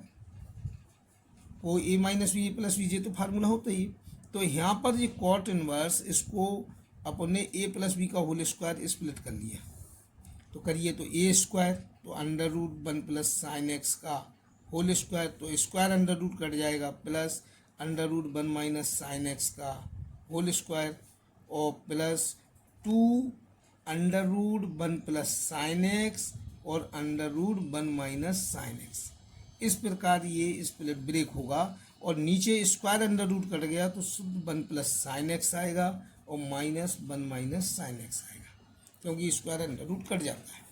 को ए माइनस बी प्लस बी, ये तो फार्मूला होता ही। तो यहाँ पर ये कॉट इनवर्स, इसको अपन ने ए प्लस बी का होल स्क्वायर स्प्लिट कर लिया, तो करिए, तो ए स्क्वायर तो under root 1 plus sine x का होल स्क्वायर, तो स्क्वायर अंडर रूट कट जाएगा, plus under root 1 minus sine x का होल स्क्वायर और plus 2 under root 1 plus sine x और under root 1 minus sine x. इस प्रकार ये स्प्लिट ब्रेक होगा, और नीचे स्क्वायर अंडर रूट कट गया तो शुद्ध 1 प्लस साइन एक्स आएगा और माइनस 1 माइनस साइन एक्स आएगा, क्योंकि स्क्वायर अंडर रूट कट जाता है।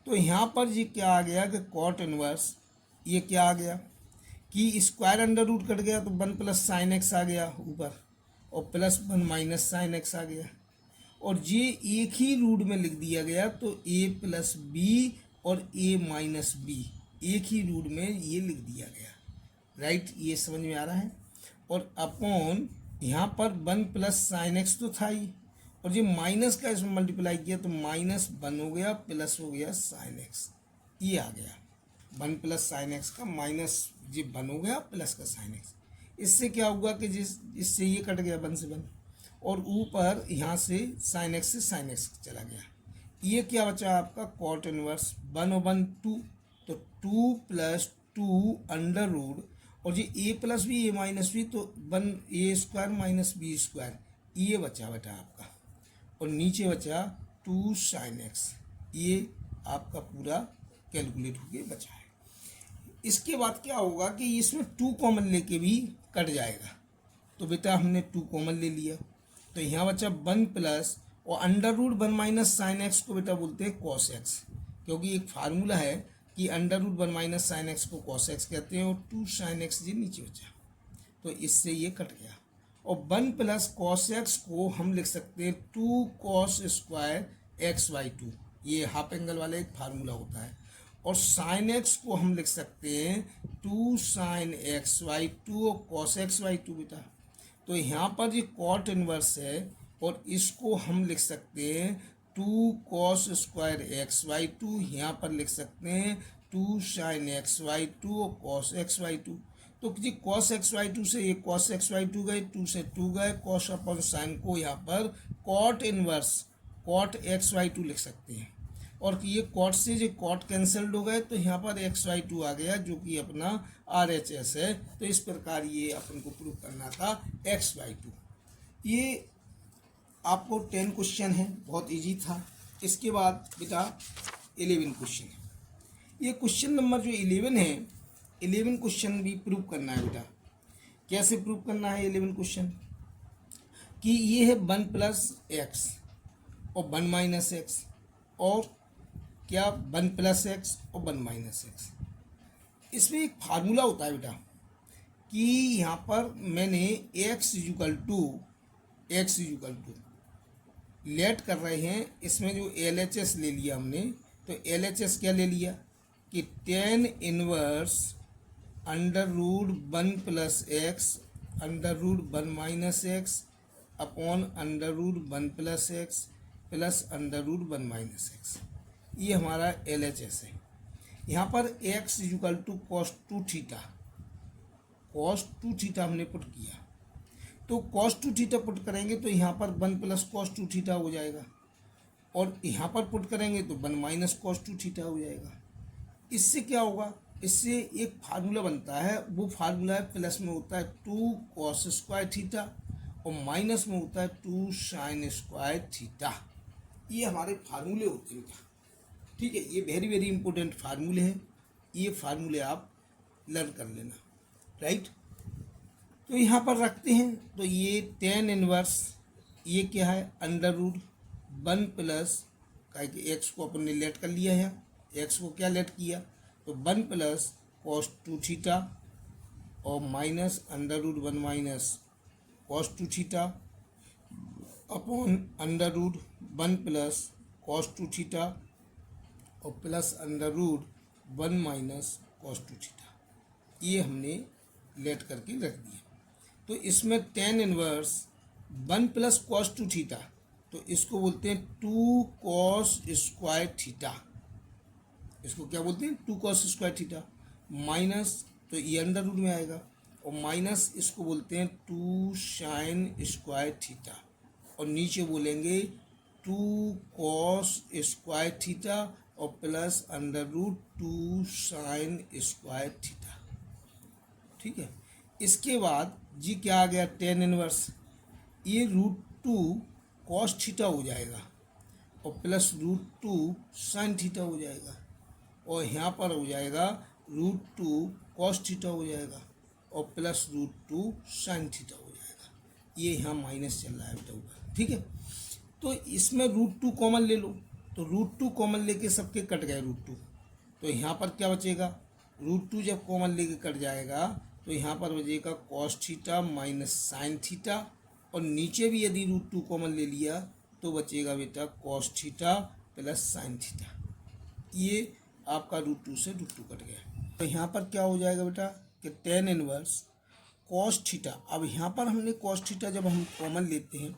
तो यहाँ पर ये क्या आ गया कि कॉट इनवर्स, ये क्या आ गया कि स्क्वायर अंडर रूट कट गया तो 1 प्लस साइन एक्स आ गया ऊपर, और प्लस 1 माइनस साइन एक्स आ गया, और ये एक ही रूट में लिख दिया गया, तो ए प्लस बी और ए माइनस बी एक ही रूट में ये लिख दिया गया, राइट। ये समझ में आ रहा है। और अपॉन यहाँ पर 1 प्लस साइन एक्स तो था ही, और ये माइनस का इसमें मल्टीप्लाई किया तो माइनस 1 हो गया प्लस हो गया साइन एक्स, ये आ गया 1 प्लस साइन एक्स का माइनस ये 1 हो गया प्लस का साइन एक्स। इससे क्या हुआ कि इससे ये कट गया 1 से 1, और ऊपर यहाँ से साइन एक्स से साइन एक्स चला गया। ये क्या बचा आपका कॉट इनवर्स 1 और 1 2, तो 2 प्लस 2 अंडर रूट, और ये ए प्लस बी ए माइनस बी, तो 1 ए स्क्वायर माइनस बी स्क्वायर, ये बचा बेटा आपका, और नीचे बचा 2 साइन एक्स, ये आपका पूरा कैलकुलेट होके बचा है। इसके बाद क्या होगा कि इसमें 2 कॉमन लेके भी कट जाएगा, तो बेटा हमने 2 कॉमन ले लिया, तो यहाँ बचा 1 प्लस, और under root 1 minus sine x को बेटा बोलते हैं कॉस एक्स, क्योंकि एक फार्मूला है कि under root 1 minus sine x को कॉस एक्स कहते हैं, और 2 साइन एक्स जी नीचे बचा, तो इससे ये कट गया। और 1 प्लस कॉस एक्स को हम लिख सकते हैं 2 कॉस स्क्वायर एक्स बाई 2, ये हाफ एंगल वाला एक फार्मूला होता है। और साइन एक्स को हम लिख सकते हैं 2 साइन एक्स बाई 2 और कॉस एक्स बाई 2 बेटा। तो यहाँ पर ये कॉट इनवर्स है, और इसको हम लिख सकते हैं 2 कॉस स्क्वायर एक्स बाई 2, यहाँ पर लिख सकते हैं 2 साइन एक्स बाई 2 और कॉस एक्स बाई 2। तो जी कॉस एक्स बाई 2 से ये कॉस एक्स बाई 2 गए, 2 से 2 गए, कॉस अपॉन साइन को यहाँ पर cot inverse cot x by 2 लिख सकते हैं, और ये कॉट से जो कॉट कैंसल्ड हो गए, तो यहाँ पर एक्स बाई 2 आ गया, जो कि अपना RHS है। तो इस प्रकार ये अपन को प्रूव करना था एक्स बाई 2। ये आपको 10 क्वेश्चन है, बहुत इजी था। इसके बाद बेटा 11 क्वेश्चन है। ये क्वेश्चन नंबर जो 11 है, 11 क्वेश्चन भी प्रूव करना है बेटा। कैसे प्रूव करना है 11 क्वेश्चन, कि ये है 1 प्लस एक्स और 1 माइनस एक्स, और क्या 1 प्लस एक्स और 1 माइनस एक्स। इसमें एक फार्मूला होता है बेटा, कि यहाँ पर मैंने एक्स इजुकल टू लेट कर रहे हैं, इसमें जो LHS ले लिया हमने, तो LHS क्या ले लिया कि tan inverse under root 1 plus x under root 1 minus x upon under root 1 plus x plus under root 1 minus x. ये हमारा LHS है। यहाँ पर x equal to cos 2 theta, cos 2 theta हमने पुट किया, तो कॉस 2 थीटा पुट करेंगे तो यहाँ पर 1 प्लस कॉस 2 थीटा हो जाएगा, और यहाँ पर पुट करेंगे तो 1 माइनस कॉस 2 थीटा हो जाएगा। इससे क्या होगा, इससे एक फार्मूला बनता है, वो फार्मूला है प्लस में होता है 2 कॉस स्क्वायर थीटा और माइनस में होता है 2 साइन स्क्वायर थीटा। ये हमारे फार्मूले होते हैं, ठीक है। ये वेरी वेरी इंपॉर्टेंट फार्मूले हैं, ये फार्मूले आप लर्न कर लेना, राइट। तो यहाँ पर रखते हैं, तो ये tan इनवर्स, ये क्या है अंडर रूट 1 प्लस का एक्स को अपन ने लेट कर लिया है, एक्स को क्या लेट किया, तो 1 प्लस कॉस 2 थीटा और minus under root 1 minus cos 2 theta upon under root 1 plus cos 2 theta और plus under root 1 minus cos 2 theta. ये हमने लेट करके रख दिया। तो इसमें tan inverse 1 plus cos 2 theta, तो इसको बोलते हैं 2 कॉस स्क्वायर थीटा, इसको क्या बोलते हैं 2 कॉस स्क्वायर थीटा, माइनस तो ये अंडर रूट में आएगा, और माइनस इसको बोलते हैं 2 साइन स्क्वायर थीटा, और नीचे बोलेंगे 2 कॉस स्क्वायर थीटा और plus under root 2 sine square theta, ठीक है। इसके बाद जी क्या आ गया tan इनवर्स, ये रूट 2 कॉस थीटा हो जाएगा और प्लस रूट 2 साइन थीटा हो जाएगा, और यहाँ पर हो जाएगा रूट 2 कॉस थीटा हो जाएगा और प्लस रूट 2 साइन थीटा हो जाएगा। ये यहाँ माइनस चल रहा है बेटा ऊपर, ठीक है। तो इसमें रूट 2 कॉमन ले लो, तो रूट 2 कॉमन लेके सबके कट गए रूट 2, तो यहाँ पर क्या बचेगा, रूट 2 जब कॉमन लेके कट जाएगा तो यहाँ पर बचेगा cos theta minus sine theta, और नीचे भी यदि रूट 2 कॉमन ले लिया तो बचेगा बेटा cos theta plus sine theta. ये आपका रूट 2 से रूट 2 कट गया, तो यहाँ पर क्या हो जाएगा बेटा कि tan इनवर्स कॉस थीटा। अब यहाँ पर हमने कॉस थीटा जब हम कॉमन लेते हैं,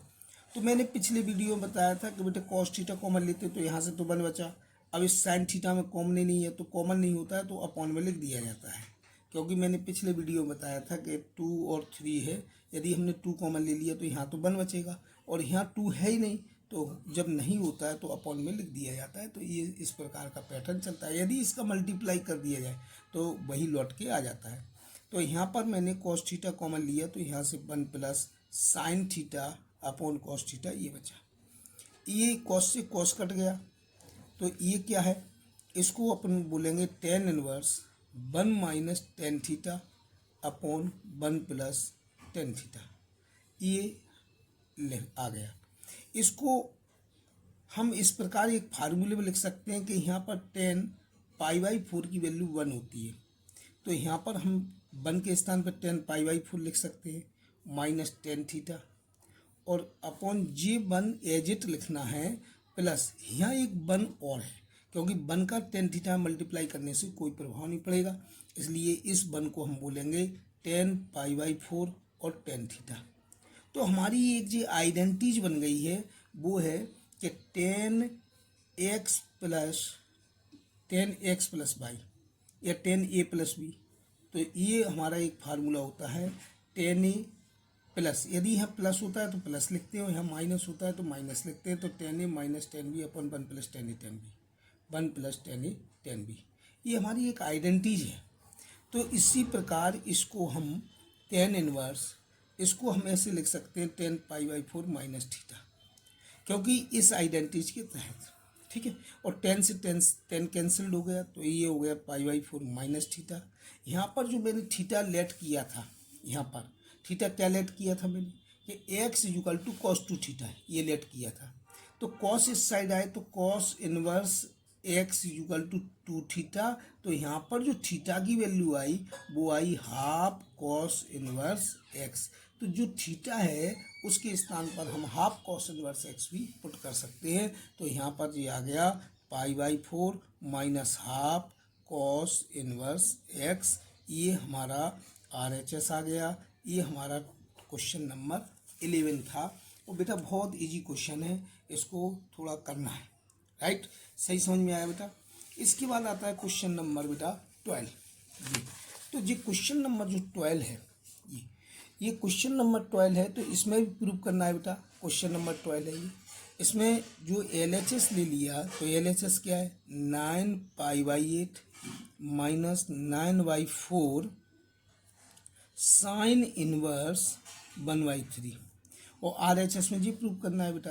तो मैंने पिछले वीडियो में बताया था कि बेटा कॉस थीटा कॉमन लेते हैं तो यहाँ से तो 1 बचा। अब इस साइन थीटा में कॉमन नहीं है तो कॉमन नहीं होता है, तो अपॉन में लिख दिया जाता है, क्योंकि मैंने पिछले वीडियो में बताया था कि 2 और 3 है, यदि हमने 2 कॉमन ले लिया तो यहाँ तो 1 बचेगा, और यहाँ 2 है ही नहीं, तो जब नहीं होता है तो अपॉन में लिख दिया जाता है। तो ये इस प्रकार का पैटर्न चलता है, यदि इसका मल्टीप्लाई कर दिया जाए तो वही लौट के आ जाता है। तो यहाँ पर मैंने कॉस थीटा कॉमन लिया, तो यहाँ से 1 plus sign theta upon cos theta ये बचा, ये कॉस से कॉस कट गया, तो ये क्या है, इसको अपन बोलेंगे tan inverse 1 minus tan theta upon 1 plus tan theta, ये आ गया। इसको हम इस प्रकार एक फार्मूले में लिख सकते हैं कि यहाँ पर tan π/4 की वैल्यू 1 होती है, तो यहाँ पर हम 1 के स्थान पर tan π/4 लिख सकते हैं माइनस टेन थीटा, और अपॉन J1 एज इट लिखना है, प्लस यहाँ एक 1 और है, क्योंकि 1 का tan थीटा मल्टीप्लाई करने से कोई प्रभाव नहीं पड़ेगा, इसलिए इस 1 को हम बोलेंगे tan π/4 और tan थीटा। तो हमारी एक जो आइडेंटिटीज बन गई है वो है कि tan x प्लस वाई या tan a प्लस बी, तो ये हमारा एक फार्मूला होता है tan a प्लस, यदि यहाँ प्लस होता है तो प्लस लिखते हो, यहाँ माइनस होता है तो माइनस लिखते हैं, तो tan a minus tan b upon 1 plus tan a tan b, 1 plus tan a tan b, ये हमारी एक आइडेंटिटीज है। तो इसी प्रकार इसको हम tan इनवर्स, इसको हम ऐसे लिख सकते हैं tan π/4 माइनस थीटा, क्योंकि इस आइडेंटिटीज के तहत, ठीक है। और tan से tan कैंसिल्ड हो गया, तो ये हो गया π/4 माइनस थीटा। यहाँ पर जो मैंने थीटा लेट किया था, यहाँ पर थीटा क्या लेट किया था मैंने कि x equal to cos 2 theta, ये लेट किया था, तो कॉस इस साइड आए तो cos inverse x equal to 2 theta, तो यहाँ पर जो थीटा की वैल्यू आई वो आई हाफ कॉस इनवर्स x, तो जो थीटा है उसके स्थान पर हम हाफ कॉस इनवर्स x भी पुट कर सकते हैं, तो यहाँ पर ये आ गया π/4 minus half cos inverse x, ये हमारा RHS आ गया। ये हमारा क्वेश्चन नंबर 11 था। और बेटा बहुत इजी क्वेश्चन है, इसको थोड़ा करना है, राइट। सही समझ में आया बेटा। इसके बाद आता है क्वेश्चन नंबर बेटा 12। ये तो ये क्वेश्चन नंबर जो 12 है, ये क्वेश्चन नंबर 12 है, तो इसमें भी प्रूव करना है बेटा। क्वेश्चन नंबर 12 है ये। इसमें जो LHS ले लिया, तो LHS क्या है, 9π/8 माइनस 9/4 साइन इनवर्स 1/3, और RHS में जी प्रूव करना है बेटा।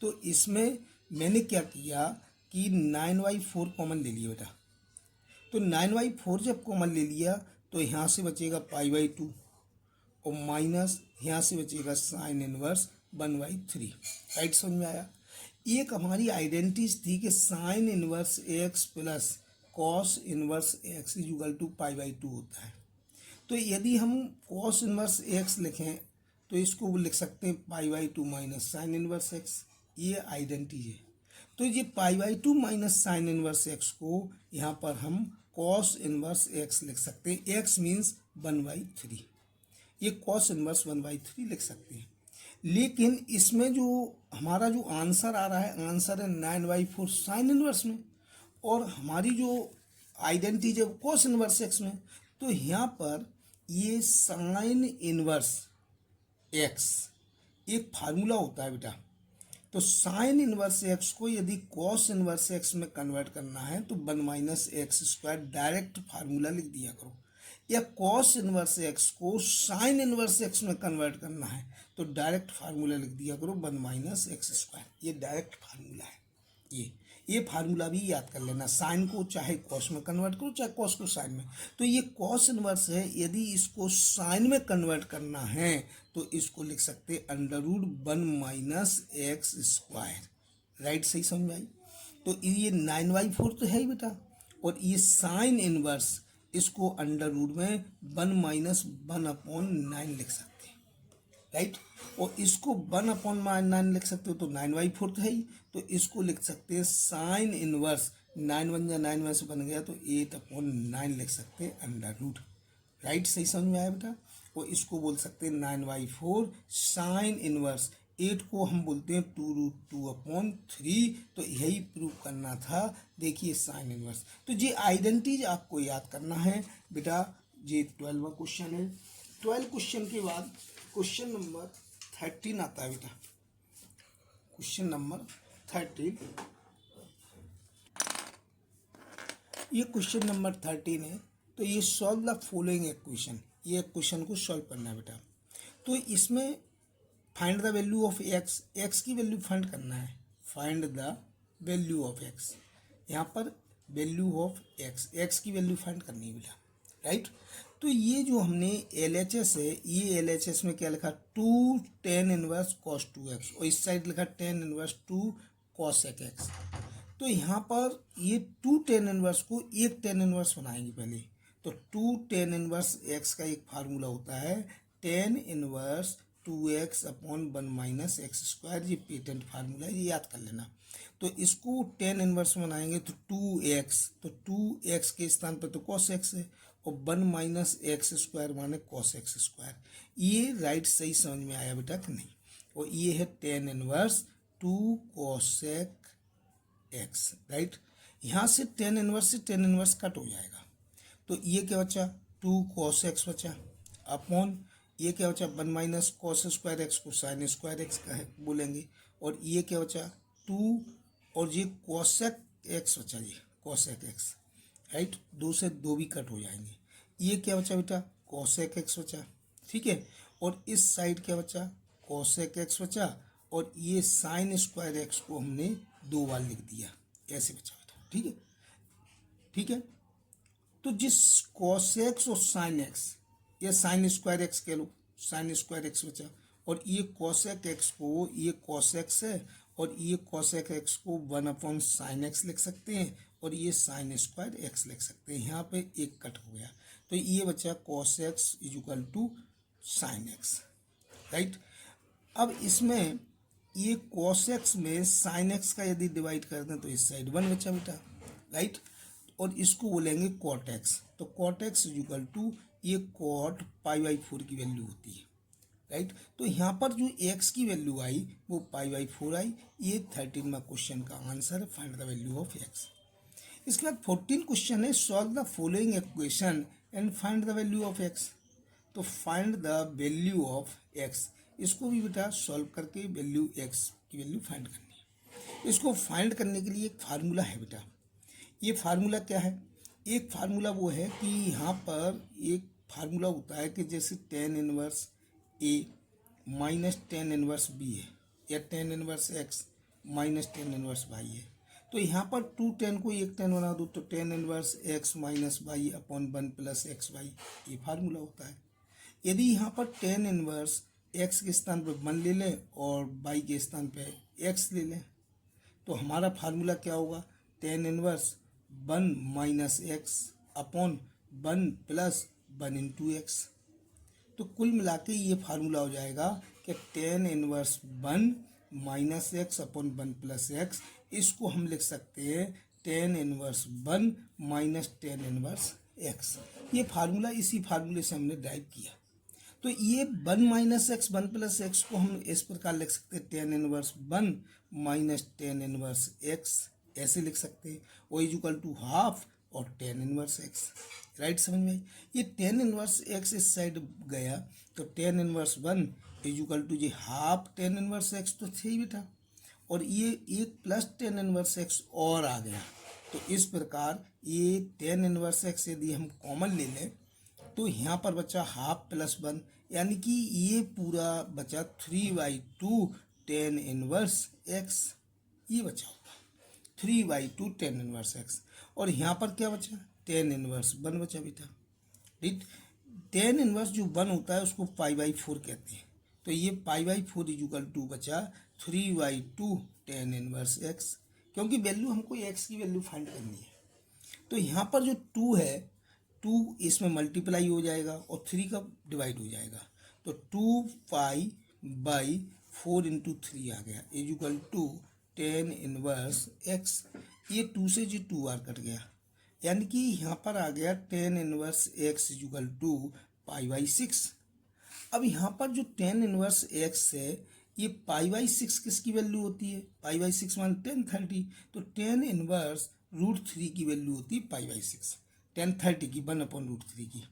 तो इसमें मैंने क्या किया कि 9/4 कॉमन ले लिया बेटा। तो 9/4 जब कॉमन ले लिया तो यहाँ से बचेगा π/2 और माइनस यहाँ से बचेगा साइन इनवर्स 1/3, राइट। समझ में आया। एक हमारी आइडेंटिटी थी कि sine inverse x plus cos inverse x equal to π/2 होता है। तो यदि हम कॉस इनवर्स x लिखें तो इसको लिख सकते हैं π/2 माइनस साइन इनवर्स x, ये आइडेंटिटी है। तो ये π/2 माइनस साइन इनवर्स x को यहाँ पर हम कॉस इनवर्स x लिख सकते हैं। x मीन्स 1/3, ये कॉस इनवर्स 1/3 लिख सकते हैं। लेकिन इसमें जो हमारा जो आंसर आ रहा है, आंसर है 9/4 साइन इनवर्स में, और हमारी जो आइडेंटिटी जब कॉस इनवर्स एक्स में, तो यहाँ पर ये साइन इनवर्स एक्स एक फार्मूला होता है बेटा। तो साइन इनवर्स एक्स को यदि कॉस इनवर्स एक्स में कन्वर्ट करना है तो 1-x² डायरेक्ट फार्मूला लिख दिया करो, या कॉस इनवर्स एक्स को साइन इनवर्स एक्स में कन्वर्ट करना है तो डायरेक्ट फार्मूला लिख दिया करो 1-x²। ये डायरेक्ट फार्मूला है। ये फार्मूला भी याद कर लेना। साइन को चाहे कॉस में कन्वर्ट करो, चाहे कॉस को साइन में। तो ये कॉस इनवर्स है, यदि इसको साइन में कन्वर्ट करना है तो इसको लिख सकते √1-x², राइट। सही समझ में आई। तो ये 9/4 तो है ही बेटा, और ये साइन इनवर्स इसको अंडर रूट में 1-1/9 लिख सकते हैं, राइट। और इसको 1/9 लिख सकते हो, तो 9/4 तो है ही, तो इसको लिख सकते हैं साइन इनवर्स 9 में से बन गया तो 8/9 लिख सकते हैं अंडर रूट, राइट। सही समझ में आया बेटा। और इसको बोल सकते हैं 9/4 साइन इनवर्स 8 को हम बोलते हैं 2√2/3। तो यही प्रूव करना था। देखिए साइन इनवर्स, तो ये आइडेंटिटीज आपको याद करना है बेटा। ये 12वां क्वेश्चन है। 12 क्वेश्चन के बाद क्वेश्चन नंबर 13 आता है बेटा। क्वेश्चन नंबर 13, ये क्वेश्चन नंबर 13 है। तो ये सॉल्व द फॉलोइंग इक्वेशन, ये क्वेश्चन को सॉल्व करना है बेटा। तो इसमें find the value of x, x की वैल्यू फाइंड करना है। Find the value of x, यहाँ पर वैल्यू ऑफ एक्स, एक्स की वैल्यू फाइंड करनी है बेटा, राइट। तो ये जो हमने LHS है, ये LHS में क्या लिखा, 2 tan इनवर्स cos 2x, और इस साइड लिखा tan इनवर्स 2 cosec x। तो यहाँ पर ये 2 tan इनवर्स को एक tan इनवर्स बनाएंगे पहले। तो 2 tan इनवर्स x का एक फार्मूला होता है tan इनवर्स 2x/1 - x²। ये पेटेंट फार्मूला है, ये याद कर लेना। तो इसको tan इनवर्स बनाएंगे तो 2x, तो 2x के स्थान पर तो cos x है, और 1 - x² माने cos x²। ये राइट सही समझ में आया बेटा कि नहीं। और ये है tan inverse 2 cosec x, right. यहाँ से tan इनवर्स से tan इनवर्स कट हो जाएगा, तो ये क्या बचा, 2 cos x बचा, अपॉन ये क्या बचा 1 - cos² x को sin² x का है बोलेंगे, और ये क्या बचा 2, और ये cosec x बचा, ये cosec x, राइट। 2 से 2 भी कट हो जाएंगे। ये क्या बचा बेटा cosec x बचा, ठीक है। और इस साइड क्या बचा cosec x बचा, और ये sin² x को हमने 2 बार लिख दिया, ऐसे बचा बेटा, ठीक है, ठीक है। तो जिस cosec और sin x, ये sin² x कह लो, sin² x बचा, और ये cosec x को, ये cos x है, और ये cosec x को 1/sin x लिख सकते हैं, और ये sin² x लिख सकते हैं। यहाँ पे एक कट हो गया, तो ये बचा cos x = sin x, right. अब इसमें ये cos x में sin x का यदि डिवाइड कर दें तो इस साइड 1 बचा बेटा, राइट। और इसको बोलेंगे कॉट एक्स। तो कॉट एक्स इक्वल टू ये कॉट पाई बाई 4 की वैल्यू होती है, राइट। तो यहाँ पर जो एक्स की वैल्यू आई वो पाई बाई 4 आई। ये 13वां क्वेश्चन का आंसर है, find the value of x. इसके बाद 14 क्वेश्चन है, solve the following equation and find the value of x. तो find the value of x, इसको भी बेटा सॉल्व करके वैल्यू एक्स की वैल्यू फाइंड करनी है। इसको फाइंड करने के लिए एक फार्मूला है बेटा। ये फार्मूला क्या है? एक फार्मूला वो है कि यहाँ पर एक फार्मूला होता है कि जैसे tan inverse A minus tan inverse B है, या tan inverse x minus tan inverse y है। तो यहाँ पर टू टेन को एक टेन बना दो तो tan inverse x minus y upon one plus x y, ये फार्मूला होता है। यदि यहाँ पर टेन इनवर्स एक्स के स्थान पर वन ले लें और वाई के स्थान पर एक्स ले लें, तो हमारा फार्मूला क्या होगा? Ten inverse one minus x upon one plus one into x. तो कुल मिला के ये फार्मूला हो जाएगा कि tan inverse one minus x upon one plus x. इसको हम लिख सकते हैं ten inverse one minus tan inverse x. ये फार्मूला इसी फार्मूले से हमने ड्राइव किया। तो ये one minus x one plus x को हम इस प्रकार लिख सकते हैं ten inverse one minus tan inverse x, ऐसे लिख सकते हैं। वो इक्वल टू हाफ और टेन इनवर्स एक्स, राइट। समझ में? ये टेन इनवर्स एक्स इस साइड गया तो tan inverse one equal to जी हाफ टेन इनवर्स एक्स तो थे ही बेटा, और ये एक प्लस टेन इनवर्स एक्स और आ गया। तो इस प्रकार ये टेन इनवर्स एक्स यदि हम कॉमन ले लें तो यहाँ पर बचा हाफ प्लस वन, यानी कि ये पूरा बचा 3/2 टेन इनवर्स एक्स, ये बचा होगा 3/2 टेन इनवर्स एक्स। और यहाँ पर क्या बचा? टेन इनवर्स वन बचा बेटा, राइट। टेन इनवर्स जो वन होता है उसको पाई बाई 4 कहते हैं। तो ये पाई बाई 4 इक्वल टू बचा 3/2 टेन इनवर्स एक्स, क्योंकि वैल्यू हमको एक्स की वैल्यू फाइंड करनी है। तो यहाँ पर जो टू है, टू इसमें मल्टीप्लाई हो जाएगा और थ्री का डिवाइड हो जाएगा। तो 2 पाई बाई 4 इंटू 3 आ गया equal to tan inverse x. ये टू से जी टू बार कट गया, यानी कि यहाँ पर आ गया tan inverse x equal to pi by 6। अब यहाँ पर जो टेन इनवर्स एक्स है, ये पाई बाई 6 किसकी वैल्यू होती है? पाई बाई 6 मान 10/30। तो टेन इनवर्स √3 की वैल्यू होती है पाई बाई 6, 10/30 की 1/√3 की।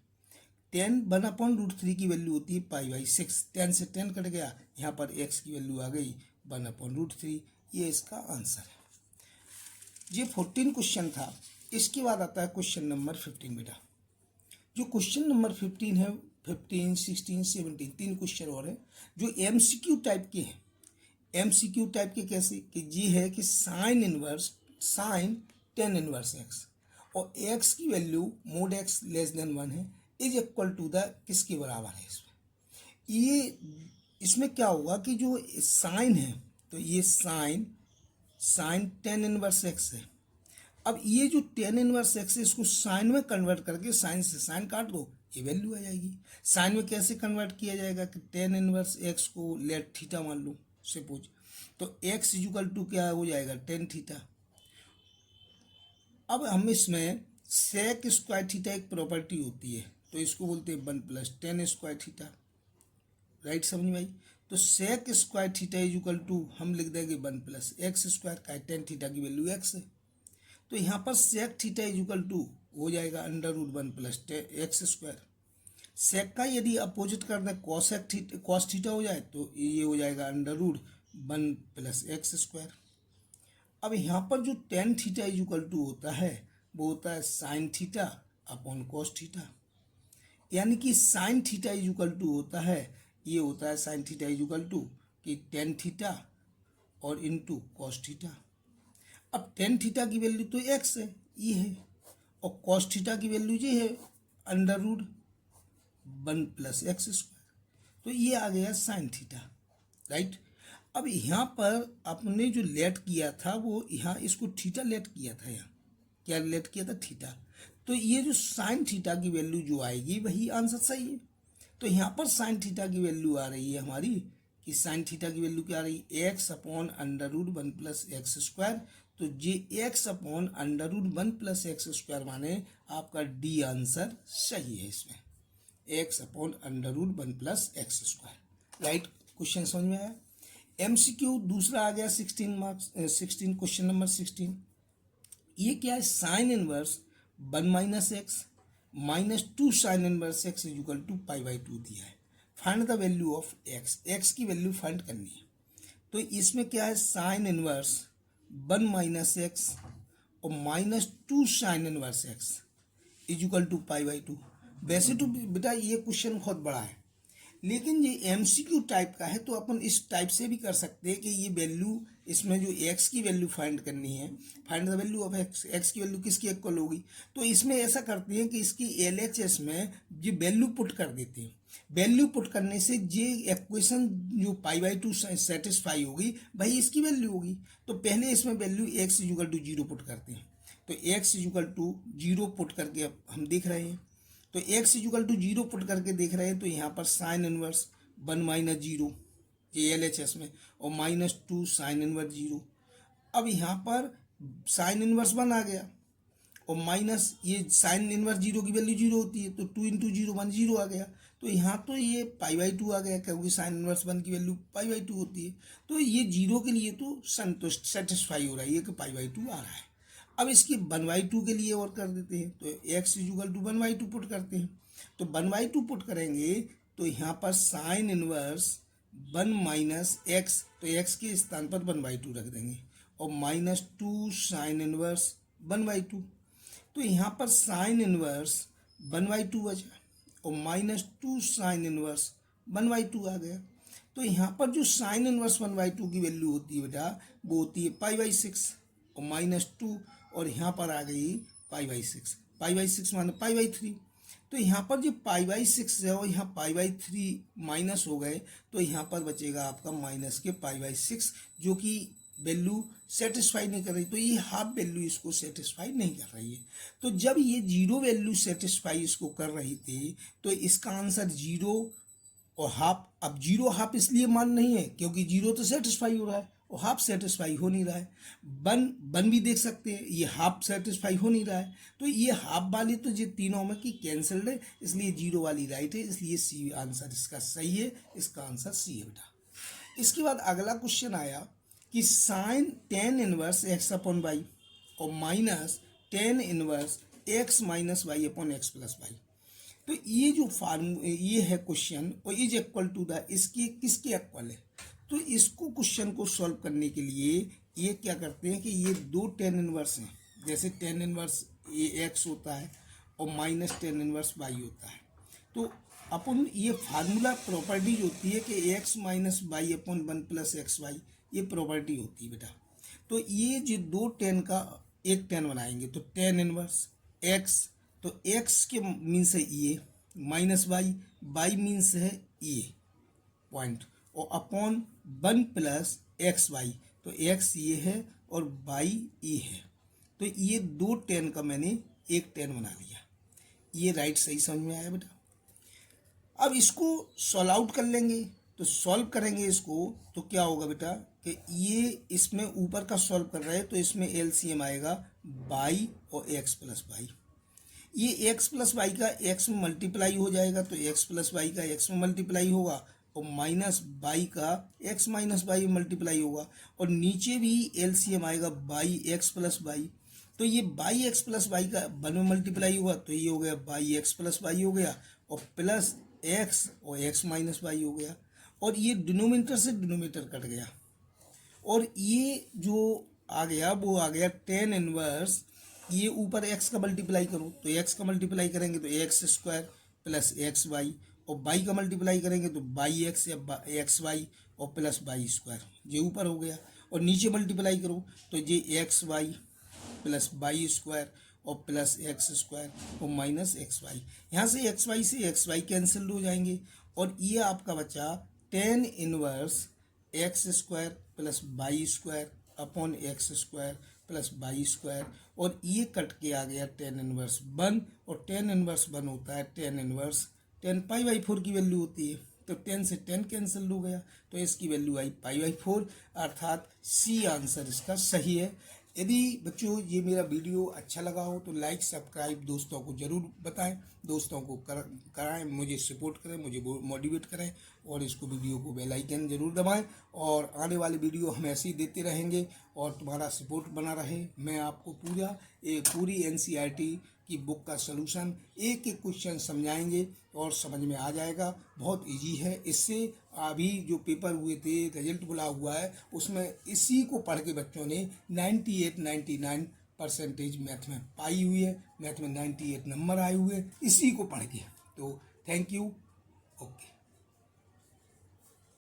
1/√3 की वैल्यू होती है पाई बाई 6। 10 से 10 कट गया, यहाँ पर एक्स की वैल्यू आ गई 1/√3। ये इसका आंसर है। ये 14 क्वेश्चन था। इसके बाद आता है क्वेश्चन नंबर 15 बेटा। जो क्वेश्चन नंबर 15 है, 15, 16, 17 तीन क्वेश्चन और है जो MCQ टाइप के हैं। MCQ टाइप के कैसे? कि ये है कि sine inverse sine tan inverse x और एक्स की value mode x less than 1 है, इज इक्वल टू द किसके बराबर है? इसमें ये इसमें क्या होगा कि जो साइन है, तो ये साइन टेन इनवर्स एक्स है। अब ये जो टेन इनवर्स एक्स है इसको साइन में कन्वर्ट करके साइन से साइन काट दो, ये वैल्यू आ जाएगी। साइन में कैसे कन्वर्ट किया जाएगा कि टेन इनवर्स एक्स को लेट थीटा मान लो सपोज, तो एक्स इक्वल टू क्या हो जाएगा? Tan theta. अब हम इसमें सेक स्क्वायर थीटा एक प्रॉपर्टी होती है, तो इसको बोलते हैं 1 + tan स्क्वायर थीटा, राइट। समझ में आई? तो sec square theta equal to हम लिख देंगे 1 + x स्क्वायर का, टेन थीटा की वैल्यू x है। तो यहाँ पर सेक थीटा इक्वल टू हो जाएगा √1 + x स्क्वायर। सेक का यदि अपोजिट कर दें कॉस थीटा हो जाए तो ये हो जाएगा √1 + x स्क्वायर। अब यहाँ पर जो टेन थीटा इक्वल टू होता है वो होता है sine theta upon cos theta, यानी कि साइन थीटा इक्वल टू होता है, ये होता है साइन थीटा इक्वल टू कि टेन थीटा और इंटू कॉस थीटा। अब टेन थीटा की वैल्यू तो एक्स है, ये है, और कॉस थीटा की वैल्यू ये है √1 + x स्क्वायर। तो ये आ गया साइन थीटा, राइट। अब यहाँ पर आपने जो लेट किया था वो यहाँ इसको थीटा लेट किया था, यहाँ क्या लेट किया था? थीटा। तो ये जो साइन थीटा की वैल्यू जो आएगी वही आंसर सही है। तो यहाँ पर साइन थीटा की वैल्यू आ रही है हमारी कि साइन थीटा की वैल्यू क्या आ रही है? x upon √1 + x square. तो जे x upon under root 1 plus x square माने आपका डी आंसर सही है इसमें, x upon under root 1 plus x square. Right, question समझ में आया। एमसीक्यू दूसरा आ गया 16 मार्क्स 16 क्वेश्चन नंबर 16। ये क्या है, sine inverse 1 minus x minus 2 sine inverse x is equal to pi by 2 दिया है। Find the value of x, x की वैल्यू फाइंड करनी है। तो इसमें क्या है, साइन इनवर्स 1 माइनस एक्स और minus 2 sine inverse x is equal to pi by 2। वैसे तो बेटा ये क्वेश्चन बहुत बड़ा है, लेकिन ये एमसीक्यू टाइप का है, तो अपन इस टाइप से भी कर सकते हैं कि ये वैल्यू, इसमें जो एक्स की वैल्यू फाइंड करनी है, find the value of x, x की वैल्यू किसकी इक्वल होगी। तो इसमें ऐसा करते हैं कि इसकी एलएचएस में ये वैल्यू पुट कर देते हैं। वैल्यू पुट करने से ये इक्वेशन जो पाई बाई 2 सेटिस्फाई होगी भाई इसकी वैल्यू होगी। तो पहले इसमें value x equal to 0 put करते हैं। तो एक्स इक्वल टू 0 पुट करके अब हम देख रहे हैं, तो एक्स इक्वल टू 0 पुट करके देख रहे हैं, तो यहाँ पर साइन इनवर्स 1 माइनस 0 ये एलएचएस में, और माइनस 2 साइन इनवर्स 0। अब यहाँ पर साइन इनवर्स 1 आ गया और माइनस ये साइन इनवर्स 0 की वैल्यू 0 होती है, तो 2 इंटू 0 1 0 आ गया। तो यहाँ तो ये पाई बाई 2 आ गया, क्योंकि साइन इनवर्स 1 की वैल्यू पाई बाई 2 होती है। तो ये 0 के लिए तो संतुष्ट सेटिस्फाई हो रहा है ये कि पाई बाई 2 आ रहा है। अब इसकी 1/2 के लिए और कर देते हैं, तो एक्स इक्वल टू 1/2 पुट करते हैं। तो 1/2 पुट करेंगे तो यहाँ पर साइन इनवर्स 1 माइनस एक्स, तो एक्स के स्थान पर 1/2 रख देंगे, और माइनस 2 साइन इनवर्स 1/2। तो यहाँ पर साइन इनवर्स 1/2 बचा और माइनस 2 साइन इनवर्स 1/2 आ गया। तो यहाँ पर जो साइन इनवर्स 1/2 की वैल्यू होती है बेटा, वो होती है पाई बाई 6 और माइनस 2, और यहाँ पर आ गई पाई बाई 6, पाई बाई 6 माने पाई बाई 3। तो यहाँ पर जो पाई बाई 6 है और यहाँ पाई बाई 3 माइनस हो गए, तो यहाँ पर बचेगा आपका माइनस के पाई बाई 6, जो कि वैल्यू सेटिस्फाई नहीं कर रही। तो ये हाफ वैल्यू इसको सेटिस्फाई नहीं कर रही है। तो जब ये 0 वैल्यू सेटिस्फाई इसको कर रही थी, तो इसका आंसर 0 और हाफ। अब 0 हाफ इसलिए मान नहीं है क्योंकि 0 तो सेटिस्फाई हो रहा है और हाफ सेटिस्फाई हो नहीं रहा है। 1 भी देख सकते हैं, ये हाफ सेटिस्फाई हो नहीं रहा है। तो ये हाफ वाली तो ये तीनों में की कैंसल्ड है, इसलिए 0 वाली राइट है, इसलिए सी आंसर इसका सही है, इसका आंसर सी है बेटा। इसके बाद अगला क्वेश्चन आया कि sine tan inverse x upon y और minus tan inverse x minus y upon x plus y. तो ये जो ये है क्वेश्चन, और इज इक्वल टू द, इसकी किसके इक्वल है। तो इसको क्वेश्चन को सॉल्व करने के लिए ये क्या करते हैं कि ये 2 टेन इनवर्स हैं, जैसे टेन इनवर्स ये एक्स होता है और माइनस टेन इनवर्स वाई होता है। तो अपन ये फार्मूला प्रॉपर्टीज होती है कि x minus y upon 1 plus x y, ये प्रॉपर्टी होती है बेटा। तो ये जो 2 टेन का एक टेन बनाएंगे, तो टेन इनवर्स एक्स, तो एक्स के मीन्स है ये, माइनस वाई, वाई मीन्स है ये पॉइंट, और अपॉन 1 प्लस एक्स वाई, तो एक्स ये है और वाई ये है। तो ये 2 टेन का मैंने एक टेन बना लिया। ये राइट सही समझ में आया बेटा। अब इसको सॉल्व आउट कर लेंगे, तो सॉल्व करेंगे इसको, तो क्या होगा बेटा कि ये इसमें ऊपर का सॉल्व कर रहे हैं, तो इसमें एलसीएम आएगा वाई और एक्स प्लस वाई। ये एक्स प्लस वाई का एक्स में मल्टीप्लाई हो जाएगा, तो एक्स प्लस वाई का एक्स में मल्टीप्लाई होगा, और माइनस वाई का एक्स माइनस वाई में मल्टीप्लाई होगा, और नीचे भी एलसीएम आएगा वाई एक्स प्लस वाई। तो ये वाई एक्स प्लस वाई का 1 में मल्टीप्लाई हुआ, तो ये हो गया वाई एक्स प्लस वाई हो गया, और प्लस एक्स और एक्स माइनस वाई हो गया, और ये डिनोमिनेटर से डिनोमिनेटर कट गया, और ये जो आ गया वो आ गया टेन इनवर्स, ये ऊपर एक्स का मल्टीप्लाई करो, तो एक्स का मल्टीप्लाई करेंगे तो x square plus x y, और वाई का मल्टीप्लाई करेंगे तो वाई एक्स या एक्स वाई और प्लस वाई स्क्वायर, ये ऊपर हो गया, और नीचे मल्टीप्लाई करो तो ये x y plus y square और प्लस एक्स स्क्वायर और माइनस एक्स वाई। यहाँ से एक्स वाई कैंसिल हो जाएंगे, और ये आपका बचा tan inverse x square plus y square upon x square plus y square, और ये कट के आ गया टेन इनवर्स 1, और टेन इनवर्स 1 होता है टेन इनवर्स 10 पाई बाई 4 की वैल्यू होती है, तो 10 से 10 कैंसिल हो गया, तो इसकी वैल्यू आई पाई बाई 4, अर्थात सी आंसर इसका सही है। यदि बच्चों ये मेरा वीडियो अच्छा लगा हो तो लाइक सब्सक्राइब दोस्तों को ज़रूर बताएं, दोस्तों को कराएं, मुझे सपोर्ट करें, मुझे मोटिवेट करें और इसको वीडियो को बेल आइकन ज़रूर दबाएं और आने वाले वीडियो हम ऐसे ही देते रहेंगे और तुम्हारा सपोर्ट बना रहे। मैं आपको पूरी NCERT की बुक का सलूशन एक एक क्वेश्चन समझाएंगे और समझ में आ जाएगा। बहुत इजी है। इससे अभी जो पेपर हुए थे, रिजल्ट बुला हुआ है, उसमें इसी को पढ़ के बच्चों ने 98-99% मैथ में पाई हुई है। मैथ में 98 नंबर आए हुए इसी को पढ़ के। तो थैंक यू।